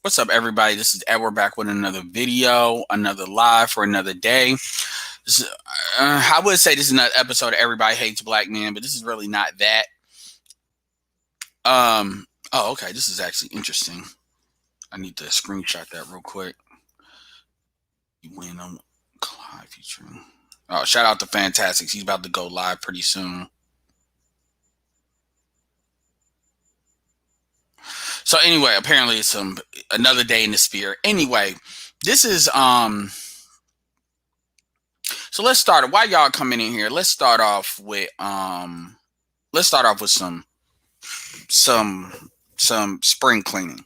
What's up, everybody? This is Edward back with another video, another live for another day. This is, I would say this is another episode of Everybody Hates Black Men, but this is really not that. Okay. This is actually interesting. I need to screenshot that real quick. You win on Clyde featuring. Oh, shout out to Fantastics. He's about to go live pretty soon. So anyway, apparently it's another day in the sphere. Anyway, this is So let's start. Why y'all coming in here? Let's start off with some spring cleaning.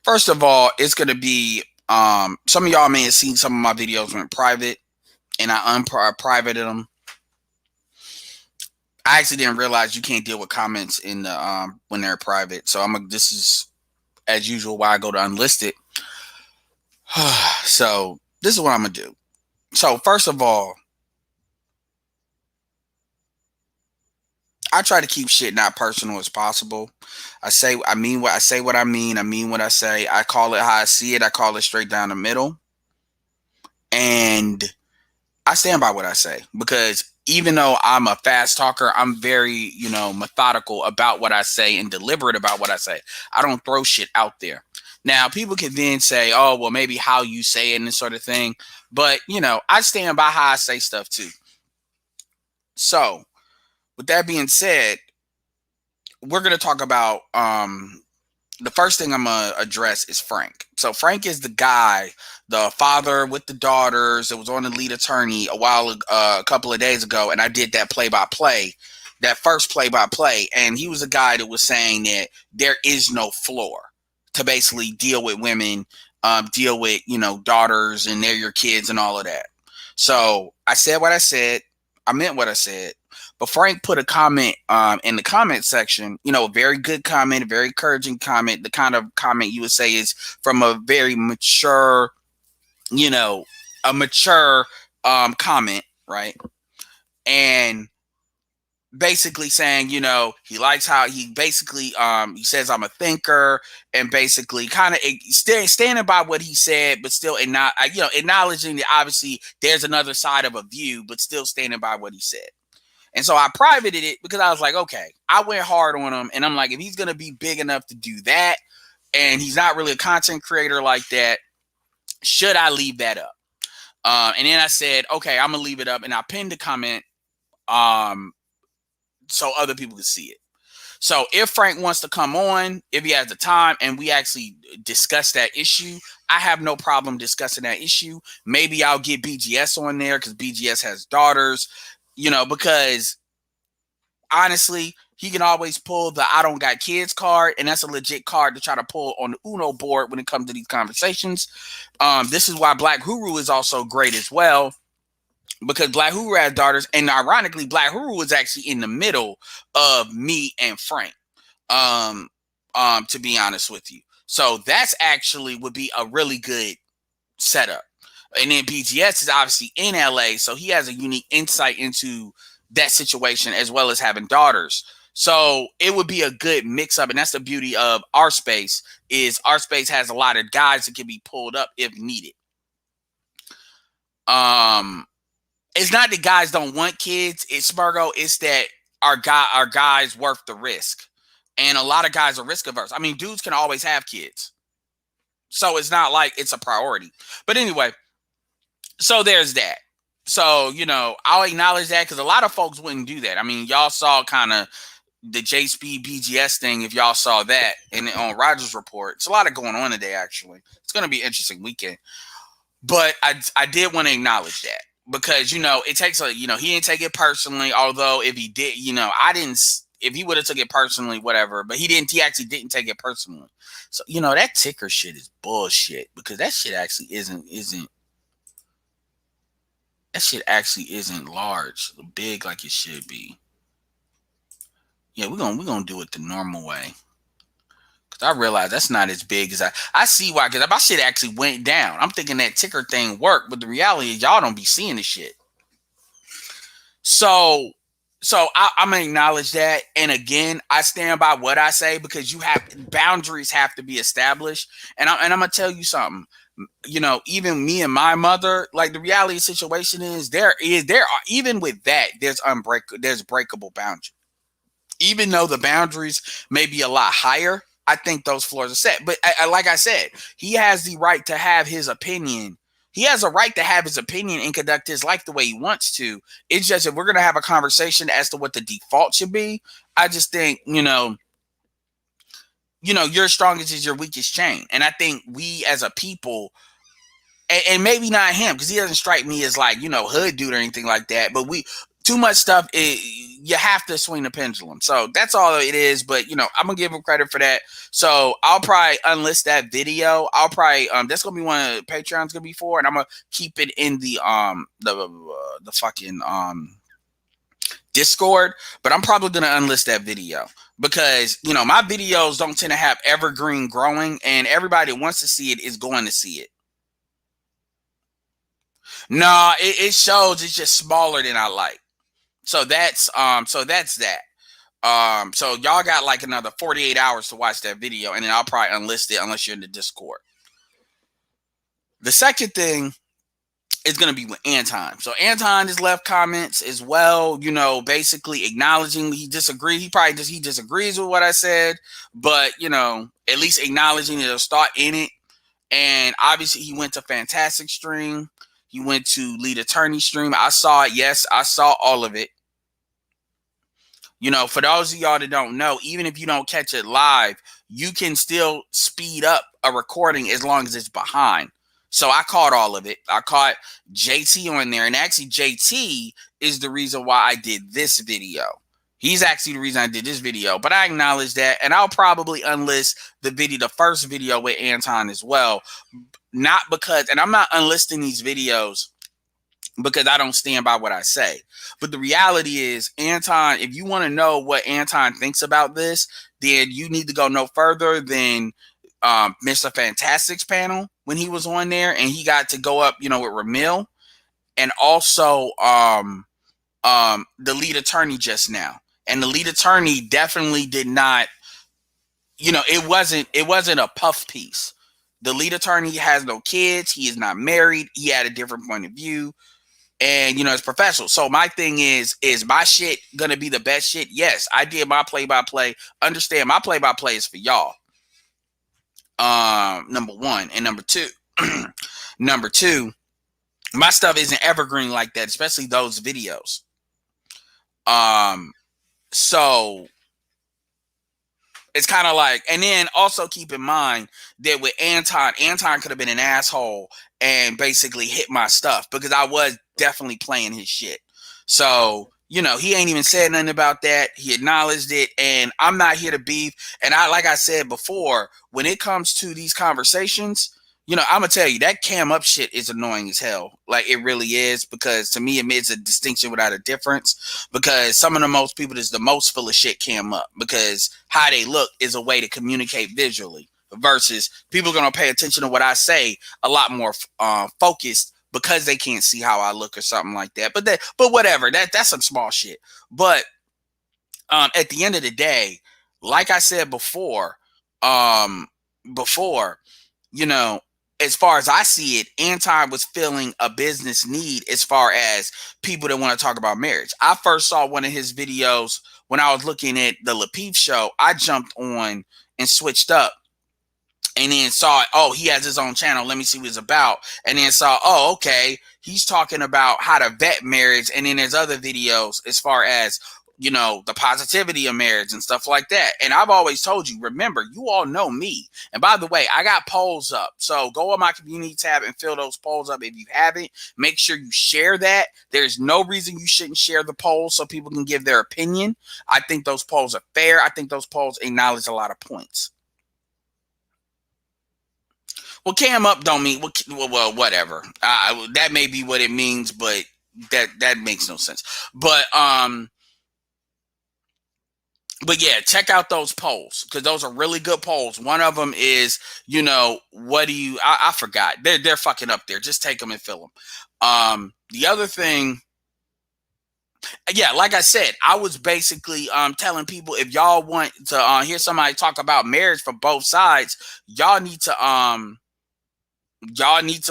First of all, it's gonna be some of y'all may have seen some of my videos went private, and I unprivated them. I actually didn't realize you can't deal with comments in the when they're private. So this is as usual why I go to unlisted. So this is what I'm gonna do. So first of all, I try to keep shit not personal as possible. I mean what I mean. I mean what I say. I call it how I see it. I call it straight down the middle. And I stand by what I say because even though I'm a fast talker, I'm very, methodical about what I say and deliberate about what I say. I don't throw shit out there. Now, people can then say, oh, well, maybe how you say it and this sort of thing. But, I stand by how I say stuff too. So, with that being said, we're going to talk about the first thing I'm going to address is Frank. So Frank is the guy, the father with the daughters that was on the lead attorney a couple of days ago. And I did that play-by-play, that first play-by-play. And he was a guy that was saying that there is no floor to basically deal with women, deal with, daughters and they're your kids and all of that. So I said what I said. I meant what I said. But Frank put a comment in the comment section, a very good comment, a very encouraging comment, the kind of comment you would say is from a very mature, comment, right? And basically saying, he likes how he basically, he says I'm a thinker and basically kind of standing by what he said, but still acknowledging that obviously there's another side of a view, but still standing by what he said. And so I privated it because I was like, okay, I went hard on him. And I'm like, if he's going to be big enough to do that, and he's not really a content creator like that, should I leave that up? And then I said, okay, I'm going to leave it up. And I pinned the comment so other people can see it. So if Frank wants to come on, if he has the time, and we actually discuss that issue, I have no problem discussing that issue. Maybe I'll get BGS on there because BGS has daughters. Because honestly, he can always pull the I don't got kids card, and that's a legit card to try to pull on the Uno board when it comes to these conversations. This is why Black Huru is also great as well, because Black Huru has daughters, and ironically, Black Huru is actually in the middle of me and Frank, to be honest with you. So that's actually would be a really good setup. And then BGS is obviously in LA, so he has a unique insight into that situation as well as having daughters. So it would be a good mix up, and that's the beauty of our space is our space has a lot of guys that can be pulled up if needed. It's not that guys don't want kids. It's Spargo. It's that our guys worth the risk, and a lot of guys are risk averse. I mean, dudes can always have kids, so it's not like it's a priority. But anyway. So there's that. So, I'll acknowledge that because a lot of folks wouldn't do that. I mean, y'all saw kind of the JSP BGS thing, if y'all saw that on Rogers Report. It's a lot of going on today, actually. It's going to be an interesting weekend. But I did want to acknowledge that because, it takes he didn't take it personally. Although if he did, if he would have took it personally, whatever. But he actually didn't take it personally. So, that ticker shit is bullshit because that shit actually isn't. That shit actually isn't large, big like it should be. Yeah, we're gonna do it the normal way. Cause I realize that's not as big as I see why. Cause my shit actually went down. I'm thinking that ticker thing worked, but the reality is y'all don't be seeing the shit. So So I'm gonna acknowledge that, and again, I stand by what I say because boundaries have to be established, and I'm gonna tell you something. You know, even me and my mother, like the reality situation is there are even with that there's breakable boundaries. Even though the boundaries may be a lot higher, I think those floors are set. But like I said, he has the right to have his opinion. He has a right to have his opinion and conduct his life the way he wants to. It's just if we're gonna have a conversation as to what the default should be, I just think your strongest is your weakest chain, and I think we as a people and maybe not him because he doesn't strike me as like hood dude or anything like that. But we too much stuff. You have to swing the pendulum. So that's all it is. But I'm gonna give him credit for that. So I'll probably unlist that video. I'll probably that's gonna be one of Patreon's gonna be for, and I'm gonna keep it in the fucking Discord. But I'm probably gonna unlist that video because my videos don't tend to have evergreen growing, and everybody that wants to see it is going to see it. No, it shows it's just smaller than I like. So that's that. So y'all got like another 48 hours to watch that video, and then I'll probably unlist it unless you're in the Discord. The second thing is gonna be with Anton. So Anton has left comments as well, basically acknowledging he disagrees. He disagrees with what I said, but at least acknowledging there's thought in it. And obviously he went to Fantastic Stream. He went to Lead Attorney Stream. I saw it. Yes, I saw all of it. For those of y'all that don't know, even if you don't catch it live, you can still speed up a recording as long as it's behind. So I caught all of it. I caught JT on there. And actually, JT is the reason why I did this video. He's actually the reason I did this video. But I acknowledge that. And I'll probably unlist the first video with Anton as well. Not because, and I'm not unlisting these videos because I don't stand by what I say. But the reality is, Anton, if you want to know what Anton thinks about this, then you need to go no further than Mr. Fantastic's panel when he was on there, and he got to go up, with Ramil, and also the lead attorney just now. And the lead attorney definitely did not, it wasn't a puff piece. The lead attorney has no kids. He is not married. He had a different point of view. And it's professional. So my thing is my shit gonna be the best shit? Yes, I did my play-by-play. Understand, my play-by-play is for y'all. Number one. And number two, my stuff isn't evergreen like that, especially those videos. So it's kind of like, and then also keep in mind that with Anton could have been an asshole and basically hit my stuff because I was definitely playing his shit. So, he ain't even said nothing about that. He acknowledged it, and I'm not here to beef. And like I said before, when it comes to these conversations, I'm gonna tell you that cam up shit is annoying as hell. Like it really is, because to me it makes a distinction without a difference. Because some of the most people that's the most full of shit cam up because how they look is a way to communicate visually. Versus people are gonna pay attention to what I say a lot more focused because they can't see how I look or something like that. But whatever. That's some small shit. But at the end of the day, like I said before, as far as I see it, Anton was filling a business need as far as people that want to talk about marriage. I first saw one of his videos when I was looking at the Lapeef show. I jumped on and switched up and then saw, oh, he has his own channel. Let me see what it's about. And then saw, oh, okay, he's talking about how to vet marriage. And then there's other videos as far as, the positivity of marriage and stuff like that. And I've always told you, remember, you all know me. And by the way, I got polls up. So go on my community tab and fill those polls up. If you haven't, make sure you share that. There's no reason you shouldn't share the polls so people can give their opinion. I think those polls are fair. I think those polls acknowledge a lot of points. Well, cam up don't mean well whatever. That may be what it means, but that makes no sense. But yeah, check out those polls because those are really good polls. One of them is, what do you? I forgot. They're fucking up there. Just take them and fill them. The other thing Yeah, like I said, I was basically telling people, if y'all want to hear somebody talk about marriage from both sides, y'all need to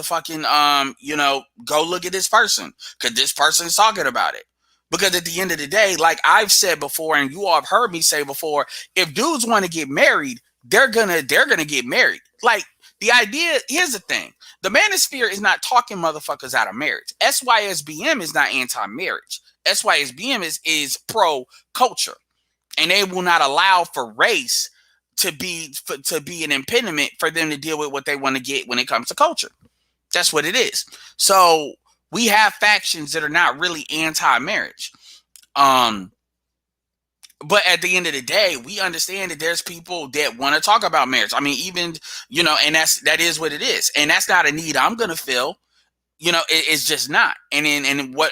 fucking go look at this person, because this person is talking about it. Because at the end of the day, like I've said before, and you all have heard me say before, if dudes want to get married, they're gonna get married. Like, the idea, here's the thing: the manosphere is not talking motherfuckers out of marriage. SYSBM is not anti-marriage. SYSBM is pro culture, and they will not allow for race to be an impediment for them to deal with what they want to get when it comes to culture. That's what it is. So we have factions that are not really anti-marriage. Um, but at the end of the day, we understand that there's people that want to talk about marriage. I mean, even, and that is what it is. And that's not a need I'm going to fill. It's just not. And what,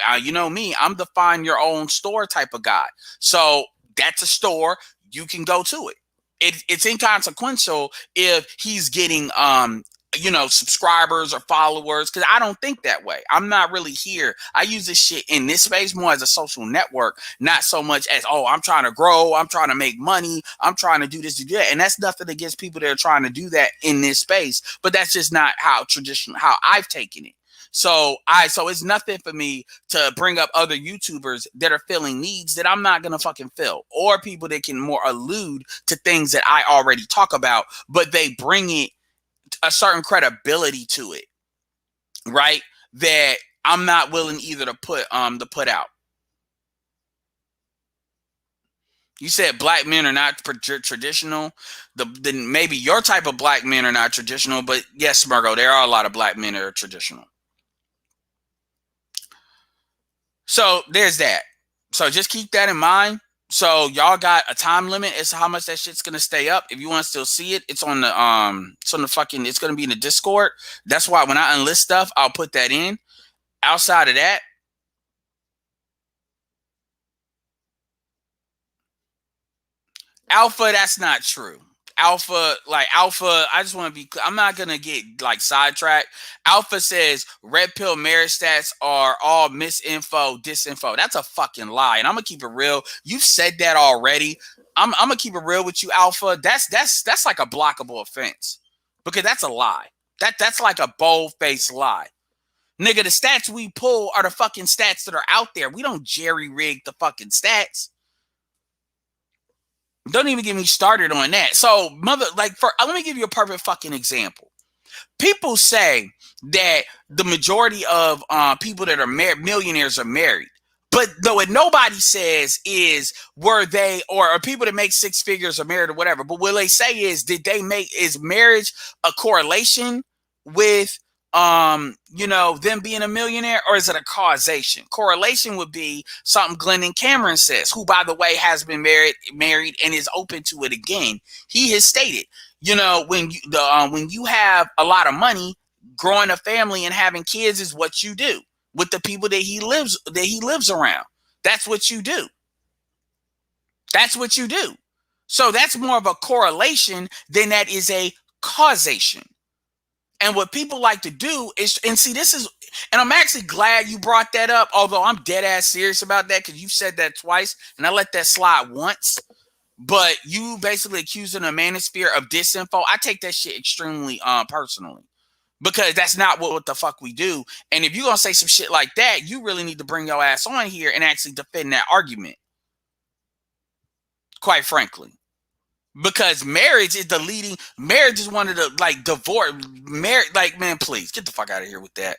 me, I'm the find your own store type of guy. So that's a store, you can go to it. It's inconsequential if he's getting subscribers or followers, because I don't think that way. I'm not really here. I use this shit in this space more as a social network, not so much as, oh, I'm trying to grow, I'm trying to make money, I'm trying to do this, do that. And that's nothing against people that are trying to do that in this space, but that's just not how I've taken it. So it's nothing for me to bring up other YouTubers that are filling needs that I'm not gonna fucking fill, or people that can more allude to things that I already talk about, but they bring it a certain credibility to it, right? That I'm not willing either to put out. You said black men are not traditional. Then maybe your type of black men are not traditional, but yes, Margo, there are a lot of black men that are traditional. So there's that. So just keep that in mind. So y'all got a time limit as to how much that shit's gonna stay up. If you want to still see it, it's on the fucking, it's gonna be in the Discord. That's why when I enlist stuff, I'll put that in. Outside of that, Alpha, that's not true. Alpha, I just want to be, I'm not going to get like sidetracked. Alpha says red pill marriage stats are all misinfo, disinfo. That's a fucking lie. And I'm going to keep it real. You've said that already. I'm going to keep it real with you, Alpha. That's like a blockable offense, because that's a lie. That's like a bold-faced lie. Nigga, the stats we pull are the fucking stats that are out there. We don't jerry-rig the fucking stats. Don't even get me started on that. So, let me give you a perfect fucking example. People say that the majority of people that are millionaires are married. But what nobody says is, were they, or people that make six figures are married or whatever. But what they say is, is marriage a correlation with them being a millionaire, or is it a causation? Correlation would be something Glennon Cameron says, who, by the way, has been married and is open to it again. He has stated, when you have a lot of money, growing a family and having kids is what you do with the people that he lives around. That's what you do. That's what you do. So that's more of a correlation than that is a causation. And what people like to do is, and I'm actually glad you brought that up, although I'm dead ass serious about that, because you said that twice and I let that slide once. But you basically accusing the manosphere of disinfo. I take that shit extremely personally, because that's not what the fuck we do. And if you're gonna say some shit like that, you really need to bring your ass on here and actually defend that argument, quite frankly. Because marriage is one of the, divorce, marriage, man, please get the fuck out of here with that.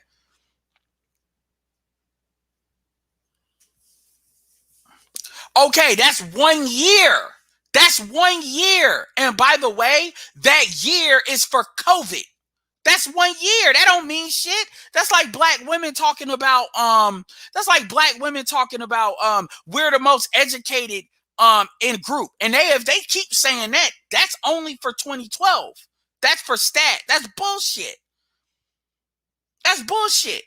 Okay, that's 1 year. That's 1 year. And by the way, that year is for COVID. That's 1 year. That don't mean shit. That's like black women talking about, we're the most educated in group. And if they keep saying that, that's only for 2012. That's for stat. That's bullshit. That's bullshit.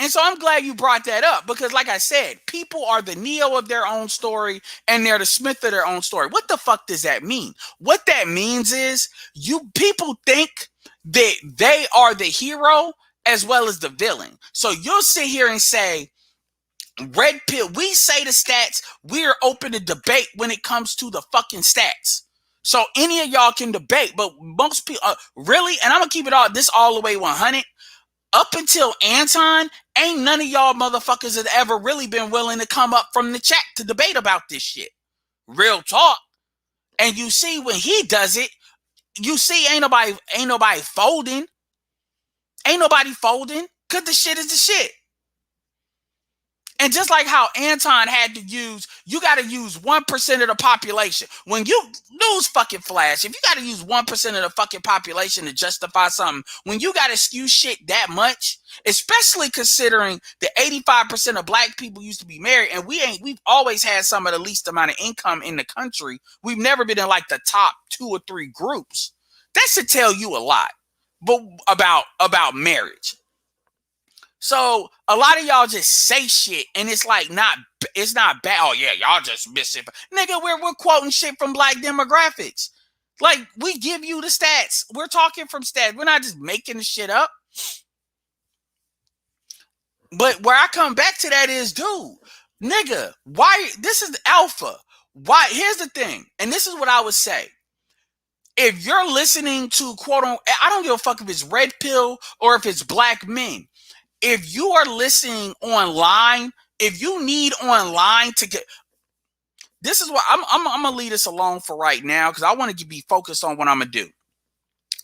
And so I'm glad you brought that up, because like I said, people are the Neo of their own story and they're the Smith of their own story. What the fuck does that mean? What that means is, people think that they are the hero as well as the villain. So you'll sit here and say, Red pill. We say the stats. We're open to debate when it comes to the fucking stats. So any of y'all can debate, but most people really, and I'm gonna keep it all the way 100. Up until Anton, ain't none of y'all motherfuckers have ever really been willing to come up from the chat to debate about this shit. Real talk. And you see when he does it, you see ain't nobody folding. Ain't nobody folding because the shit is the shit. And just like how Anton had to use, you got to use 1% of the population. When you news fucking flash, if you got to use 1% of the fucking population to justify something, when you got to skew shit that much, especially considering the 85% of black people used to be married, and we've always had some of the least amount of income in the country. We've never been in like the top 2 or 3 groups. That should tell you a lot, but about marriage. So a lot of y'all just say shit, and it's like it's not bad. Oh yeah, y'all just miss it, nigga. We're quoting shit from black demographics. Like we give you the stats. We're talking from stats. We're not just making the shit up. But where I come back to that is, dude, nigga, why? This is the alpha. Why? Here's the thing, and this is what I would say. If you're listening to quote on, I don't give a fuck if it's red pill or if it's black men. If you are listening online, if you need online to get, this is what I'm gonna leave this alone for right now because I want to be focused on what I'm gonna do.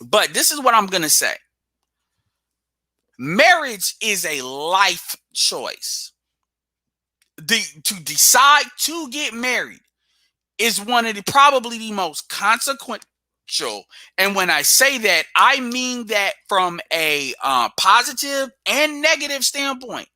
But this is what I'm gonna say. Marriage is a life choice. To decide to get married is one of probably the most consequential. And when I say that, I mean that from a positive and negative standpoint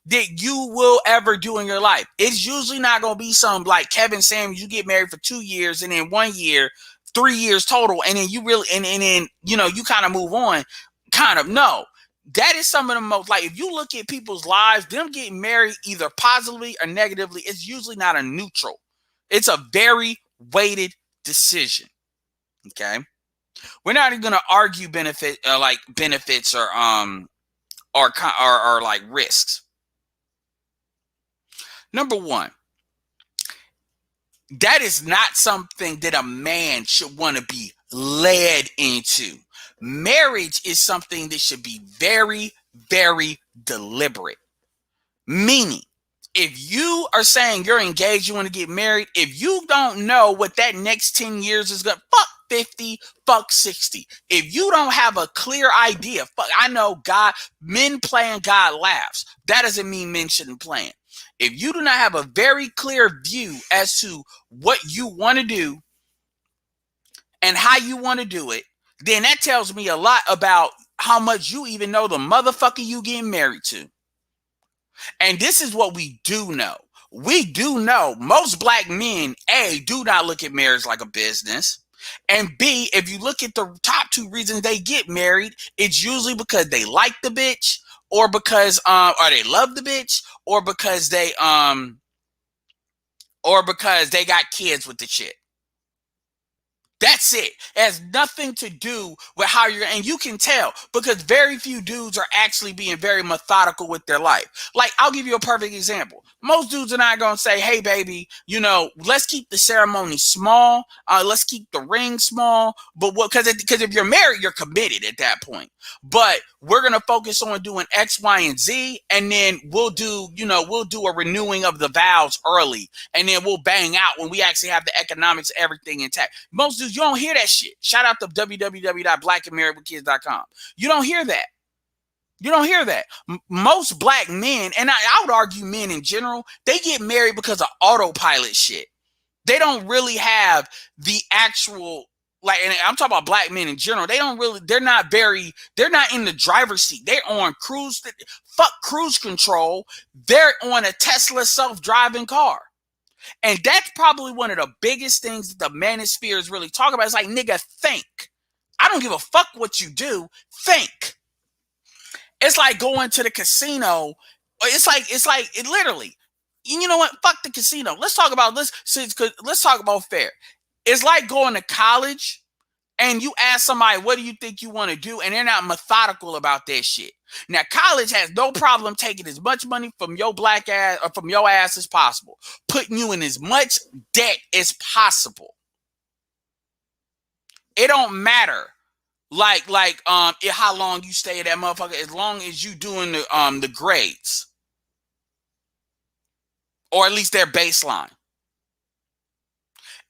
that you will ever do in your life. It's usually not going to be some like Kevin Samuels, you get married for 2 years and then 1 year, 3 years total. And then you really, and then, you know, you kind of move on. Kind of, no. That is some of the most, like, if you look at people's lives, them getting married either positively or negatively, it's usually not a neutral. It's a very weighted decision. Okay. We're not even going to argue benefits or like risks. Number one, that is not something that a man should want to be led into. Marriage is something that should be very, very deliberate. Meaning, if you are saying you're engaged, you want to get married, if you don't know what that next 10 years is going to, fuck 50, fuck 60. If you don't have a clear idea, fuck, I know God, men plan, God laughs. That doesn't mean men shouldn't plan. If you do not have a very clear view as to what you want to do and how you want to do it, then that tells me a lot about how much you even know the motherfucker you getting married to. And this is what we do know. We do know most black men, A, do not look at marriage like a business. And B, if you look at the top 2 reasons they get married, it's usually because they like the bitch, or because or they love the bitch, or because they got kids with the chick. That's it. It has nothing to do with how you're, and you can tell because very few dudes are actually being very methodical with their life. Like, I'll give you a perfect example. Most dudes are not going to say, hey, baby, you know, let's keep the ceremony small. Let's keep the ring small. But what, because if you're married, you're committed at that point. But we're going to focus on doing X, Y, and Z. And then we'll do a renewing of the vows early. And then we'll bang out when we actually have the economics, everything intact. Most dudes, you don't hear that shit. Shout out to www.blackandmarriedwithkids.com. You don't hear that. You don't hear that. Most black men, and I would argue men in general, they get married because of autopilot shit. They don't really have the actual, like, and I'm talking about black men in general. They're not in the driver's seat. They're on cruise control. They're on a Tesla self-driving car. And that's probably one of the biggest things that the manosphere is really talking about. It's like, nigga, think. I don't give a fuck what you do. Think. It's like going to the casino. It's like it literally. You know what? Fuck the casino. Let's talk about this. Let's talk about fair. It's like going to college and you ask somebody, what do you think you want to do? And they're not methodical about that shit. Now, college has no problem taking as much money from your black ass or from your ass as possible, putting you in as much debt as possible. It don't matter. How long you stay at that motherfucker, as long as you doing the grades. Or at least their baseline.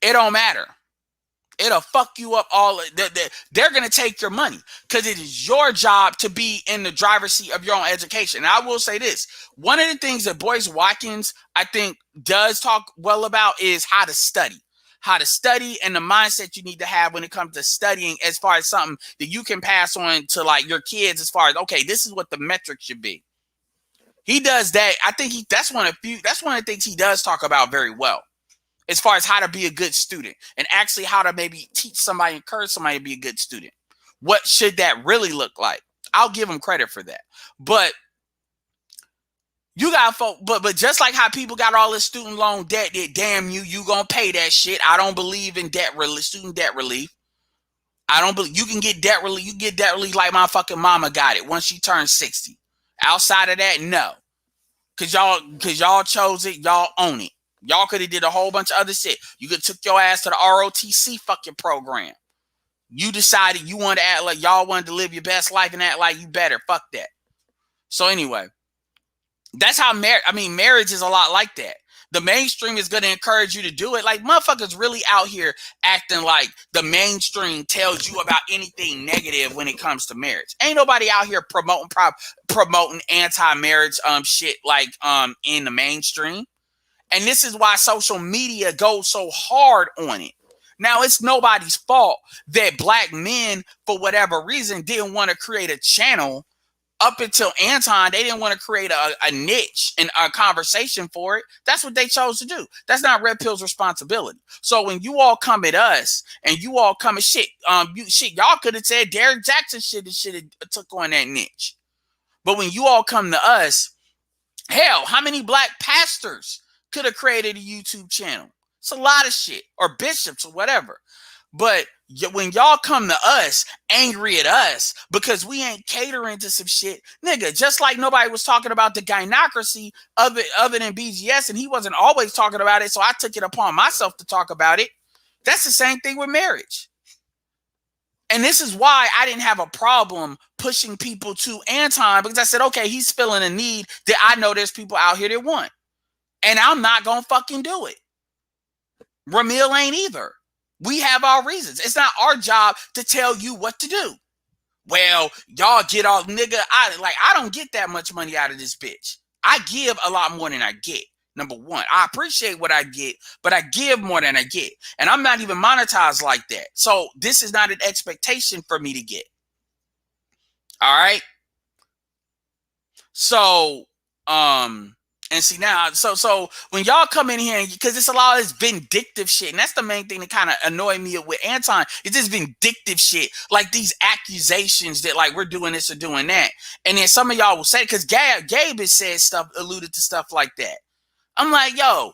It don't matter. It'll fuck you up all. They're going to take your money because it is your job to be in the driver's seat of your own education. And I will say this. One of the things that Boyce Watkins, I think, does talk well about is how to study. How to study and the mindset you need to have when it comes to studying as far as something that you can pass on to like your kids as far as, okay, this is what the metric should be. He does that. I think that's one of the things he does talk about very well. As far as how to be a good student and actually how to maybe teach somebody, encourage somebody to be a good student. What should that really look like? I'll give him credit for that. But you got folk, but just like how people got all this student loan debt that damn you gonna pay that shit. I don't believe in student debt relief. I don't believe you can get debt relief. You get debt relief like my fucking mama got it once she turned 60. Outside of that, no. Cause y'all chose it, y'all own it. Y'all could have did a whole bunch of other shit. You could took your ass to the ROTC fucking program. You decided you wanted to act like y'all wanted to live your best life and act like you better. Fuck that. So anyway, that's how marriage is a lot like that. The mainstream is going to encourage you to do it. Like motherfuckers really out here acting like the mainstream tells you about anything negative when it comes to marriage. Ain't nobody out here promoting anti-marriage shit like in the mainstream. And this is why social media goes so hard on it. Now, it's nobody's fault that black men, for whatever reason, didn't want to create a channel up until Anton. They didn't want to create a niche and a conversation for it. That's what they chose to do. That's not Red Pill's responsibility. So when you all come at us and you all come at y'all could have said Derek Jackson should have took on that niche. But when you all come to us, hell, how many black pastors could have created a YouTube channel? It's a lot of shit, or bishops or whatever. But when y'all come to us angry at us because we ain't catering to some shit, nigga, just like nobody was talking about the gynocracy of it other than BGS, and he wasn't always talking about it, so I took it upon myself to talk about it. That's the same thing with marriage. And this is why I didn't have a problem pushing people to Anton, because I said, okay, he's feeling a need that I know there's people out here that want. And I'm not going to fucking do it. Ramil ain't either. We have our reasons. It's not our job to tell you what to do. Well, y'all get all, nigga, I don't get that much money out of this bitch. I give a lot more than I get. Number one, I appreciate what I get, but I give more than I get. And I'm not even monetized like that. So this is not an expectation for me to get. All right. So, and see now, so when y'all come in here, because it's a lot of this vindictive shit, and that's the main thing that kind of annoyed me with Anton, is this vindictive shit, like these accusations that like we're doing this or doing that. And then some of y'all will say, because Gabe has said stuff, alluded to stuff like that. I'm like, yo,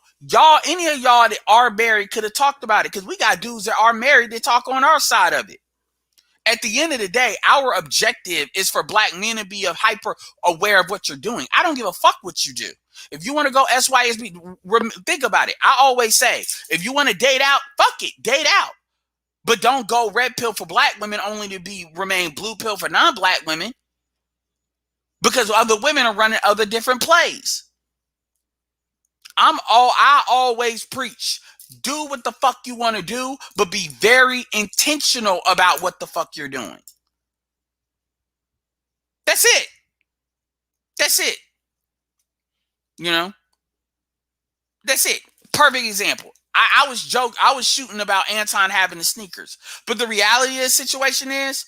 any of y'all that are married could have talked about it, because we got dudes that are married that talk on our side of it. At the end of the day, our objective is for black men to be hyper aware of what you're doing. I don't give a fuck what you do. If you want to go SYSB, think about it. I always say, if you want to date out, fuck it, date out. But don't go red pill for black women only to remain blue pill for non-black women, because other women are running other different plays. I always preach, do what the fuck you want to do, but be very intentional about what the fuck you're doing. That's it. That's it. You know? That's it. Perfect example. I was shooting about Anton having the sneakers. But the reality of the situation is,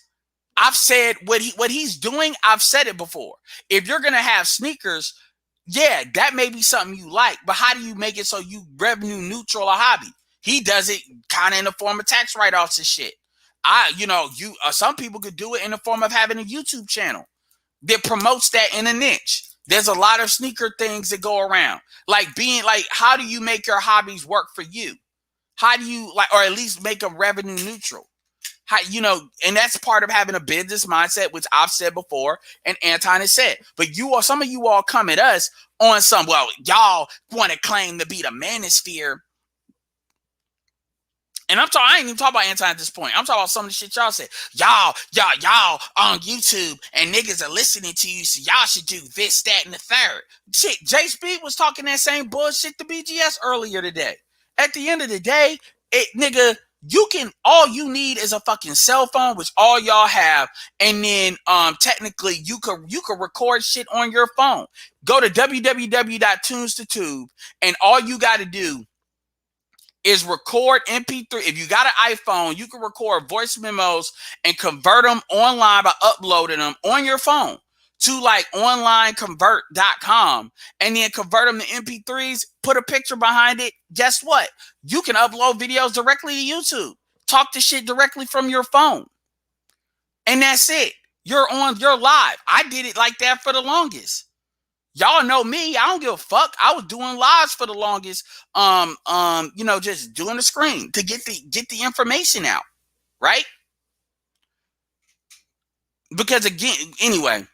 I've said what he's doing, I've said it before. If you're gonna have sneakers, yeah, that may be something you like, but how do you make it so you revenue neutral a hobby? He does it kind of in the form of tax write-offs and shit. Some people could do it in the form of having a YouTube channel that promotes that in a niche. There's a lot of sneaker things that go around. How do you make your hobbies work for you? How do you or at least make them revenue neutral? how, you know, and that's part of having a business mindset, which I've said before and Anton has said. But some of you all come at us on some, well, y'all want to claim to be the manosphere. And I ain't even talking about Anton at this point. I'm talking about some of the shit y'all said. Y'all on YouTube and niggas are listening to you, so y'all should do this, that, and the third. Shit, J Speed was talking that same bullshit to BGS earlier today. At the end of the day, nigga, all you need is a fucking cell phone, which all y'all have, and then technically you could record shit on your phone. Go to www.tunes2tube, and all you got to do is record MP3. If you got an iPhone, you can record voice memos and convert them online by uploading them on your phone to like onlineconvert.com, and then convert them to MP3s, put a picture behind it. Guess what? You can upload videos directly to YouTube. Talk to shit directly from your phone. And that's it. You're live. I did it like that for the longest. Y'all know me. I don't give a fuck. I was doing lives for the longest. You know, just doing the screen to get the information out, right? Because again, anyway.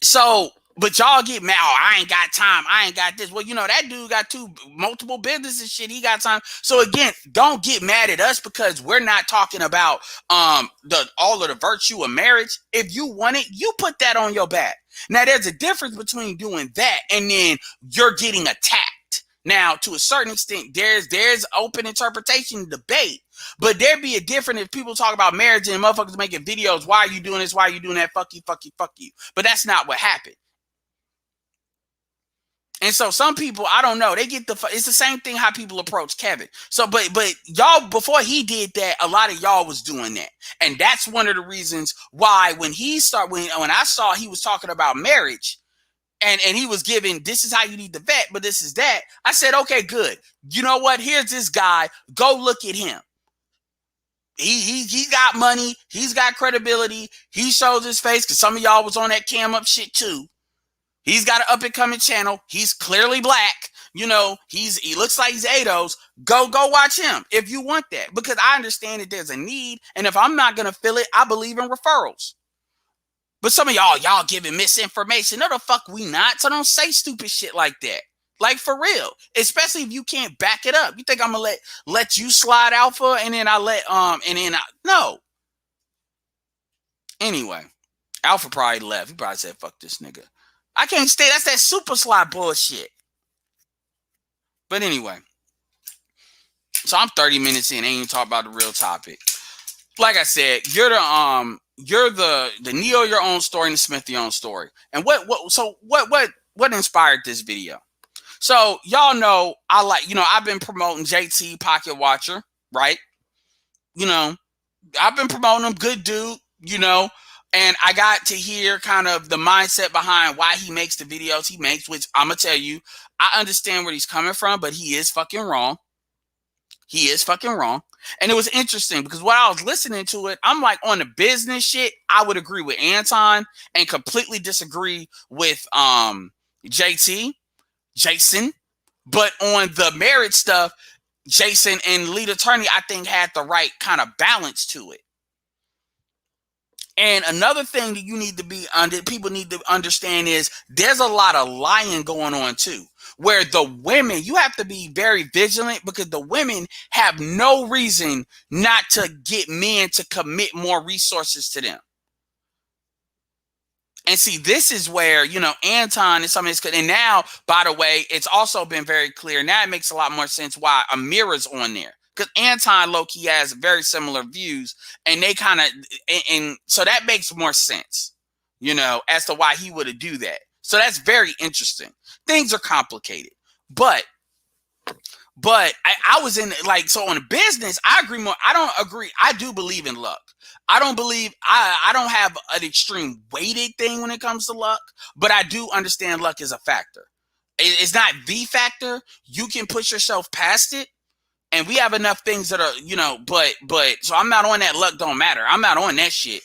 So, but y'all get mad. Oh, I ain't got time. I ain't got this. Well, you know, that dude got multiple businesses shit. He got time. So again, don't get mad at us because we're not talking about all of the virtue of marriage. If you want it, you put that on your back. Now, there's a difference between doing that and then you're getting attacked. Now, to a certain extent, there's open interpretation debate, but there'd be a difference if people talk about marriage and motherfuckers making videos. Why are you doing this? Why are you doing that? Fuck you, fuck you, fuck you. But that's not what happened. And so some people, I don't know, it's the same thing how people approach Kevin. So, but y'all, before he did that, a lot of y'all was doing that. And that's one of the reasons why when I saw he was talking about marriage and he was giving, this is how you need to vet, but this is that. I said, okay, good. You know what? Here's this guy. Go look at him. He got money. He's got credibility. He shows his face because some of y'all was on that cam up shit too. He's got an up and coming channel. He's clearly black. You know, he looks like he's ADOS. Go watch him if you want that, because I understand that there's a need. And if I'm not going to fill it, I believe in referrals. But some of y'all giving misinformation. No, the fuck we not. So don't say stupid shit like that. Like for real, especially if you can't back it up. You think I'm going to let you slide Alpha and then no. Anyway, Alpha probably left. He probably said, fuck this nigga. I can't stay. That's that super slide bullshit. But anyway, so I'm 30 minutes in. Ain't even talk about the real topic. Like I said, you're the Neo your own story and the Smith your own story. And what inspired this video? So y'all know I've been promoting JT Pocket Watcher, right? You know, I've been promoting him, good dude, you know. And I got to hear kind of the mindset behind why he makes the videos he makes, which I'm going to tell you, I understand where he's coming from, but he is fucking wrong. He is fucking wrong. And it was interesting because while I was listening to it, I'm like, on the business shit, I would agree with Anton and completely disagree with Jason. But on the marriage stuff, Jason and Lead Attorney, I think, had the right kind of balance to it. And another thing that people need to understand is there's a lot of lying going on too, where the women, you have to be very vigilant because the women have no reason not to get men to commit more resources to them. And see, this is where, you know, Anton and some of this, and now, by the way, it's also been very clear. Now it makes a lot more sense why Amira's on there. Because Anton low-key has very similar views, and they kind of, and so that makes more sense, you know, as to why he would do that. So that's very interesting. Things are complicated, but I was in, like, so on business, I agree more. I don't agree. I do believe in luck. I don't have an extreme weighted thing when it comes to luck, but I do understand luck is a factor. It's not the factor. You can push yourself past it. And we have enough things that are, you know, but so I'm not on that luck don't matter. I'm not on that shit.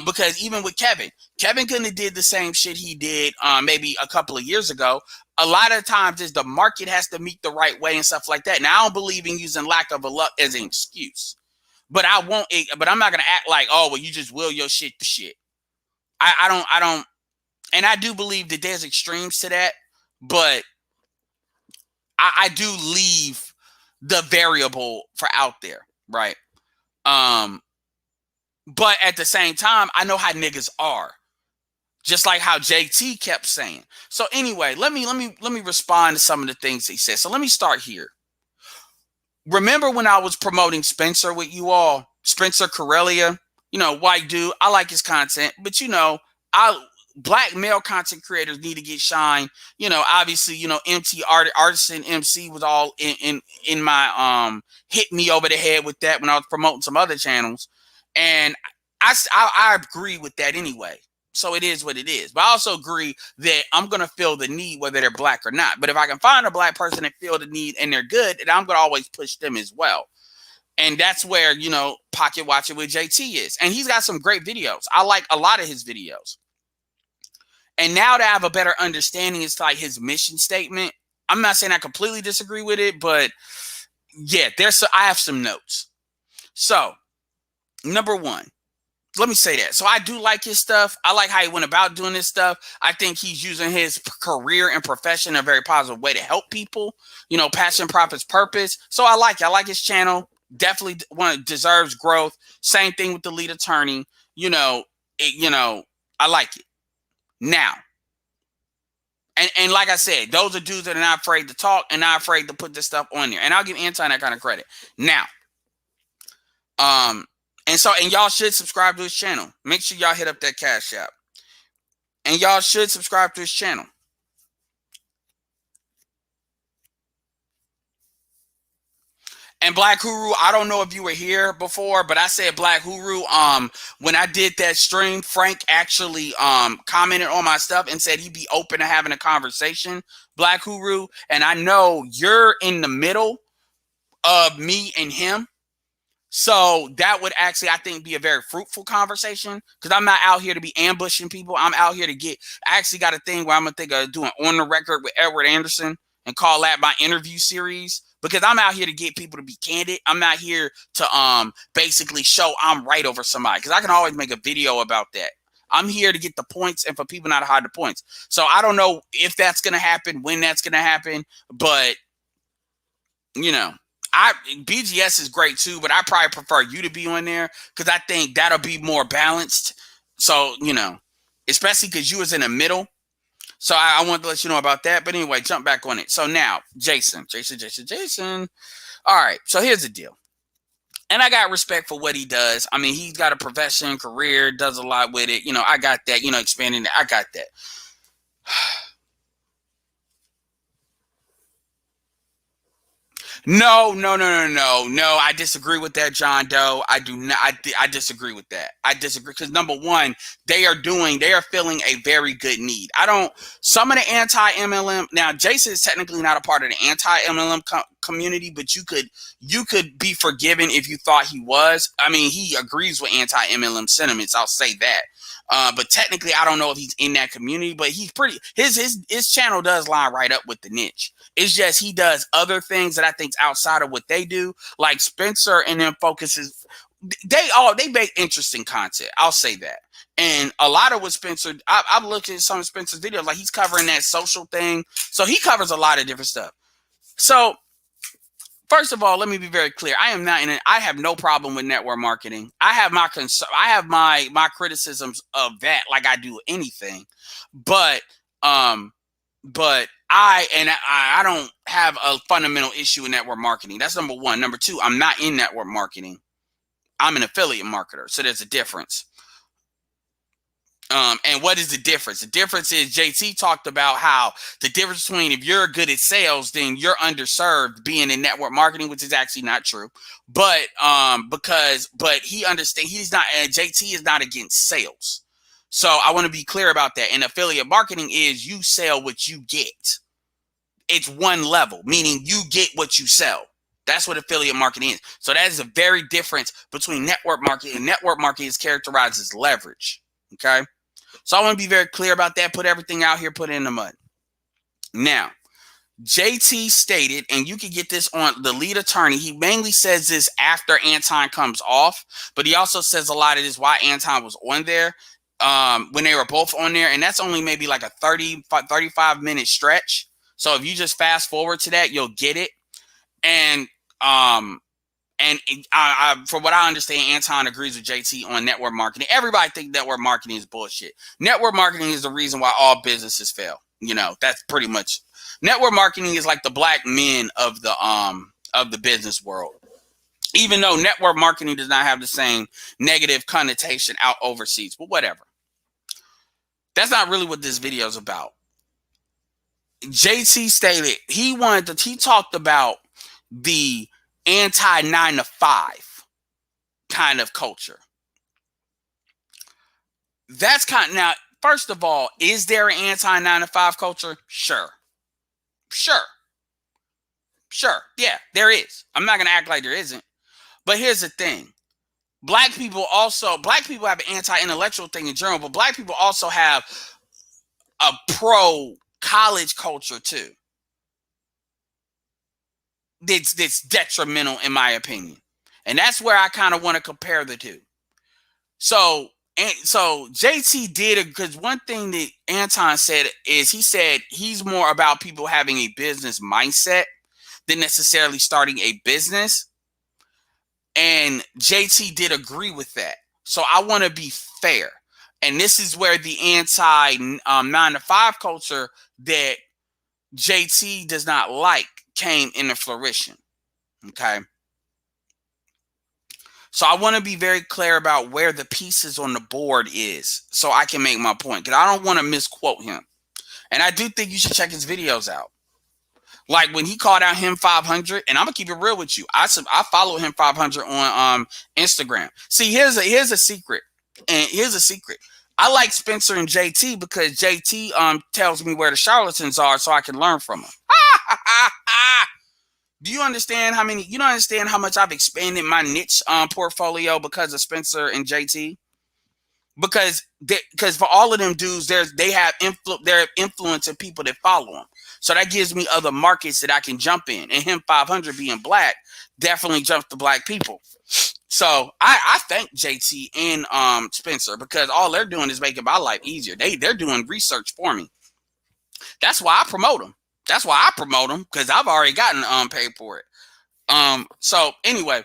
Because even with Kevin couldn't have did the same shit he did maybe a couple of years ago. A lot of times is the market has to meet the right way and stuff like that. Now I don't believe in using lack of a luck as an excuse. But I won't. But I'm not gonna act like, oh, well, you just will your shit to shit. I don't. And I do believe that there's extremes to that, but I do leave the variable for out there, right? But at the same time, I know how niggas are. Just like how JT kept saying. So anyway, let me respond to some of the things he said. So let me start here. Remember when I was promoting Spencer with you all, Spencer Corellia, white dude. I like his content, but black male content creators need to get shine. Obviously, MT Artisan MC was all in my hit me over the head with that when I was promoting some other channels, and I agree with that anyway. So it is what it is. But I also agree that I'm going to feel the need whether they're black or not. But if I can find a black person that feel the need and they're good, then I'm going to always push them as well. And that's where, Pocket Watching with JT is. And he's got some great videos. I like a lot of his videos. And now that I have a better understanding, it's like his mission statement. I'm not saying I completely disagree with it, but yeah, I have some notes. So, number one. Let me say that. So I do like his stuff. I like how he went about doing this stuff. I think he's using his career and profession in a very positive way to help people. Passion, profits, purpose. So I like it. I like his channel. Definitely deserves growth. Same thing with the lead attorney. I like it. Now, and like I said, those are dudes that are not afraid to talk and not afraid to put this stuff on there. And I'll give Anton that kind of credit. Now, and y'all should subscribe to his channel. Make sure y'all hit up that Cash App. And y'all should subscribe to his channel. And Black Huru, I don't know if you were here before, but I said Black Huru. When I did that stream, Frank actually commented on my stuff and said he'd be open to having a conversation, Black Huru. And I know you're in the middle of me and him. So that would actually, I think, be a very fruitful conversation because I'm not out here to be ambushing people. I'm out here to I actually got a thing where I'm going to think of doing On the Record with Edward Anderson and call that my interview series because I'm out here to get people to be candid. I'm not here to basically show I'm right over somebody because I can always make a video about that. I'm here to get the points and for people not to hide the points. So I don't know if that's going to happen, when that's going to happen, but, BGS is great too, but I probably prefer you to be on there because I think that'll be more balanced. So, especially because you was in the middle. So I wanted to let you know about that. But anyway, jump back on it. So now, Jason. All right. So here's the deal. And I got respect for what he does. I mean, he's got a profession, career, does a lot with it. I got that, expanding that. I got that. No. I disagree with that, John Doe. I do not. I disagree with that. I disagree because number one, they are filling a very good need. Some of the anti-MLM. Now, Jason is technically not a part of the anti-MLM community, but you could be forgiven if you thought he was. I mean, he agrees with anti-MLM sentiments. I'll say that. But technically, I don't know if he's in that community, but he's pretty. His channel does line right up with the niche. It's just he does other things that I think's outside of what they do, like Spencer and then focuses. They make interesting content. I'll say that. And a lot of what Spencer, I've looked at some of Spencer's videos, like he's covering that social thing. So he covers a lot of different stuff. So first of all, let me be very clear. I have no problem with network marketing. I have my criticisms of that, like I do anything. But I don't have a fundamental issue with network marketing. That's number one. Number two, I'm not in network marketing. I'm an affiliate marketer. So there's a difference. And what is the difference? The difference is JT talked about how the difference between if you're good at sales, then you're underserved being in network marketing, which is actually not true. But he understands JT is not against sales. So I want to be clear about that. And affiliate marketing is you sell what you get. It's one level, meaning you get what you sell. That's what affiliate marketing is. So that is a very difference between network marketing. And network marketing is characterized as leverage. Okay. So I want to be very clear about that. Put everything out here, put it in the mud. Now, JT stated, and you can get this on the lead attorney. He mainly says this after Anton comes off, but he also says a lot of this why Anton was on there when they were both on there. And that's only maybe like a 35-minute stretch. So if you just fast forward to that, you'll get it. And from what I understand, Anton agrees with JT on network marketing. Everybody thinks network marketing is bullshit. Network marketing is the reason why all businesses fail. That's pretty much. Network marketing is like the black men of the business world. Even though network marketing does not have the same negative connotation out overseas, but whatever. That's not really what this video is about. JT stated he talked about the anti 9-to-5 kind of culture. That's now, first of all, is there an anti 9-to-5 culture? Sure. Yeah, there is. I'm not going to act like there isn't. But here's the thing. Black people have an anti-intellectual thing in general, but black people also have a pro-college culture too. That's detrimental in my opinion. And that's where I kind of want to compare the two. So JT did it because one thing that Anton said is he said he's more about people having a business mindset than necessarily starting a business. And JT did agree with that. So I want to be fair. And this is where the anti 9-to-5 culture that JT does not like came into fruition. Okay. So I want to be very clear about where the pieces on the board is so I can make my point, because I don't want to misquote him. And I do think you should check his videos out. Like when he called out Him 500, and I'm gonna keep it real with you. I follow Him 500 on Instagram. See, here's a secret, and here's a secret. I like Spencer and JT because JT tells me where the charlatans are so I can learn from them. Do you understand you don't understand how much I've expanded my niche portfolio because of Spencer and JT? Because for all of them dudes, they have influence in people that follow them. So that gives me other markets that I can jump in. And Him 500 being black definitely jumps to black people. So I thank JT and Spencer because all they're doing is making my life easier. They're doing research for me. That's why I promote them. Because I've already gotten paid for it. So anyway,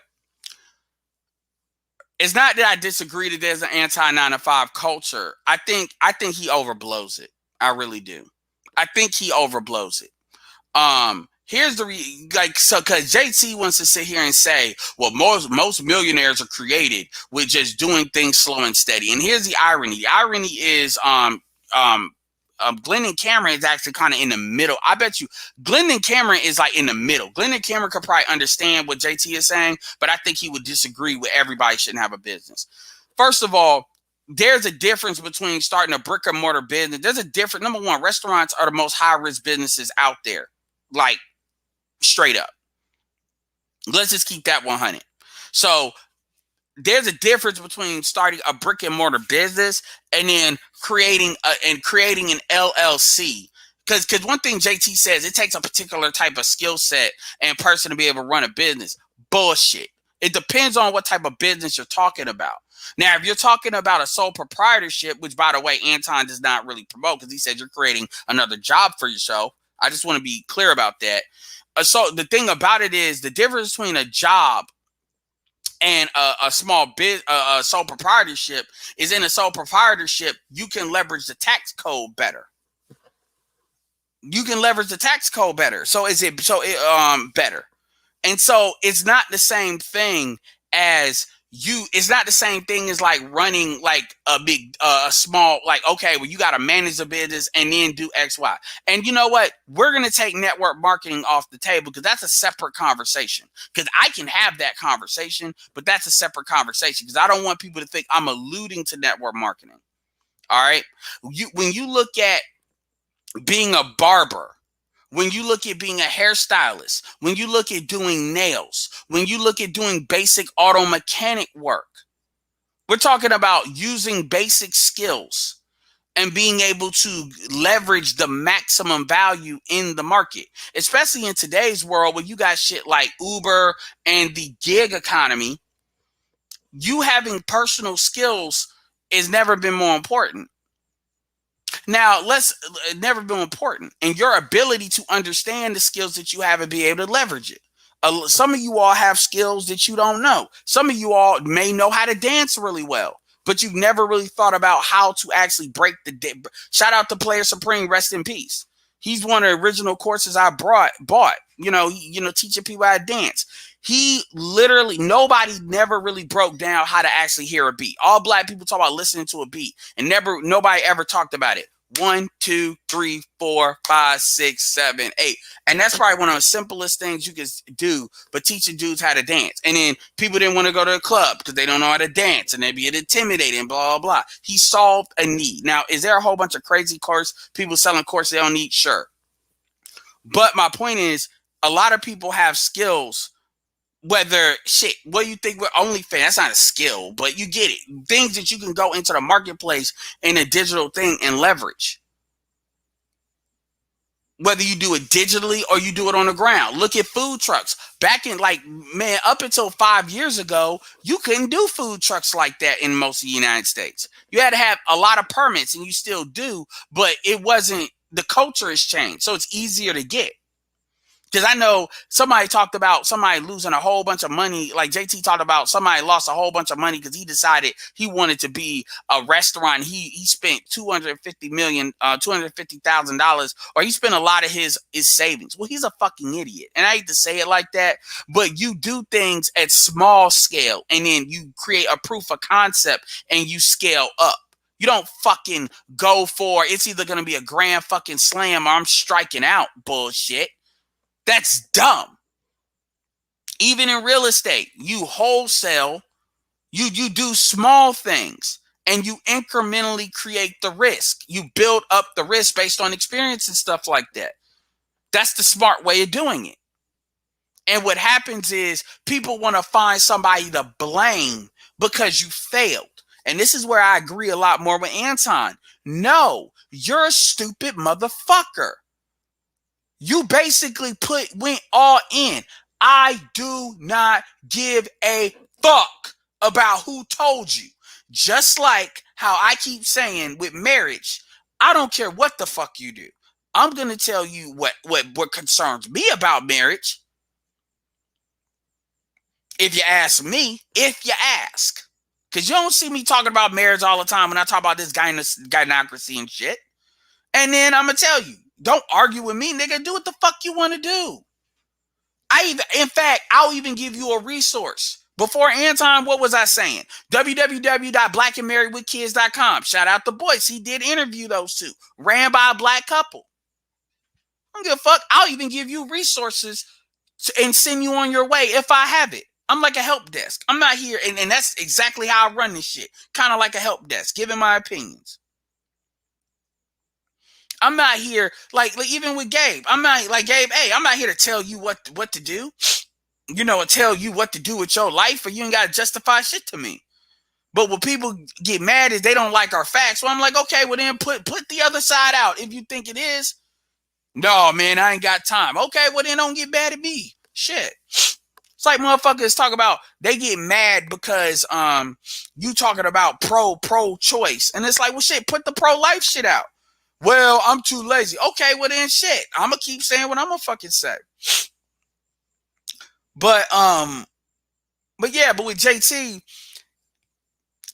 it's not that I disagree that there's an anti 9-to-5 culture. I think he overblows it. I really do. I think he overblows it. Here's the because JT wants to sit here and say, well, most millionaires are created with just doing things slow and steady. And here's the irony. The irony is Glenn and Cameron is actually kind of in the middle. I bet you Glenn and Cameron is like in the middle. Glenn and Cameron could probably understand what JT is saying, but I think he would disagree with everybody shouldn't have a business. First of all, there's a difference between starting a brick and mortar business. There's a difference. Number one, restaurants are the most high risk businesses out there. Like straight up. Let's just keep that 100. So there's a difference between starting a brick and mortar business and then creating an LLC. Because one thing JT says, it takes a particular type of skill set and person to be able to run a business. Bullshit. It depends on what type of business you're talking about. Now, if you're talking about a sole proprietorship, which, by the way, Anton does not really promote because he said you're creating another job for yourself. I just want to be clear about that. So the thing about it is the difference between a job and a small biz, a sole proprietorship is in a sole proprietorship, you can leverage the tax code better. Better. And so it's not the same thing as it's not the same thing as like running like a big, small, like, okay, well, you got to manage the business and then do X, Y. And you know what? We're going to take network marketing off the table because that's a separate conversation. Because I can have that conversation, but that's a separate conversation because I don't want people to think I'm alluding to network marketing. All right. When you look at being a barber, when you look at being a hairstylist, when you look at doing nails, when you look at doing basic auto mechanic work, we're talking about using basic skills and being able to leverage the maximum value in the market, especially in today's world where you got shit like Uber and the gig economy. You having personal skills has never been more important. Now, let's never been important, and your ability to understand the skills that you have and be able to leverage it. Some of you all have skills that you don't know. Some of you all may know how to dance really well, but you've never really thought about how to actually break the. Shout out to Player Supreme, rest in peace. He's one of the original courses I bought. Teaching people how to dance. He literally, nobody never really broke down how to actually hear a beat. All black people talk about listening to a beat, and nobody ever talked about it. 1, 2, 3, 4, 5, 6, 7, 8. And that's probably one of the simplest things you can do, but teaching dudes how to dance. And then people didn't want to go to a club because they don't know how to dance and they be intimidated and blah, blah, blah. He solved a need. Now, is there a whole bunch of crazy people selling courses they don't need? Sure. But my point is, a lot of people have skills. Whether what do you think with OnlyFans? That's not a skill, but you get it. Things that you can go into the marketplace in a digital thing and leverage. Whether you do it digitally or you do it on the ground. Look at food trucks. Back in up until 5 years ago, you couldn't do food trucks like that in most of the United States. You had to have a lot of permits, and you still do, but it wasn't, the culture has changed, so it's easier to get. Because I know somebody talked about somebody losing a whole bunch of money. Like JT talked about somebody lost a whole bunch of money because he decided he wanted to be a restaurant. He spent $250,000, or he spent a lot of his savings. Well, he's a fucking idiot. And I hate to say it like that, but you do things at small scale and then you create a proof of concept and you scale up. You don't fucking go for it's either going to be a grand fucking slam or I'm striking out bullshit. That's dumb. Even in real estate, you wholesale, you do small things and you incrementally create the risk. You build up the risk based on experience and stuff like that. That's the smart way of doing it. And what happens is people want to find somebody to blame because you failed. And this is where I agree a lot more with Anton. No, you're a stupid motherfucker. You basically went all in. I do not give a fuck about who told you. Just like how I keep saying with marriage, I don't care what the fuck you do. I'm going to tell you what concerns me about marriage. If you ask me, if you ask. Because you don't see me talking about marriage all the time when I talk about this gynocracy and shit. And then I'm going to tell you, don't argue with me, nigga. Do what the fuck you want to do. In fact, I'll even give you a resource. Before Anton, what was I saying? www.blackandmarriedwithkids.com. Shout out to Boyce. He did interview those two. Ran by a black couple. I don't give a fuck. I'll even give you resources and send you on your way if I have it. I'm like a help desk. I'm not here. And that's exactly how I run this shit. Kind of like a help desk, giving my opinions. I'm not here like even with Gabe. I'm not like Gabe. Hey, I'm not here to tell you what to do. Tell you what to do with your life, or you ain't got to justify shit to me. But when people get mad is they don't like our facts. Well, I'm like, okay, well then put the other side out if you think it is. No, man, I ain't got time. Okay, well then don't get mad at me. Shit. It's like motherfuckers talk about they get mad because you talking about pro-choice, and it's like, well, shit, put the pro-life shit out. Well, I'm too lazy. Okay, well then shit. I'm gonna keep saying what I'm gonna fucking say. But with JT,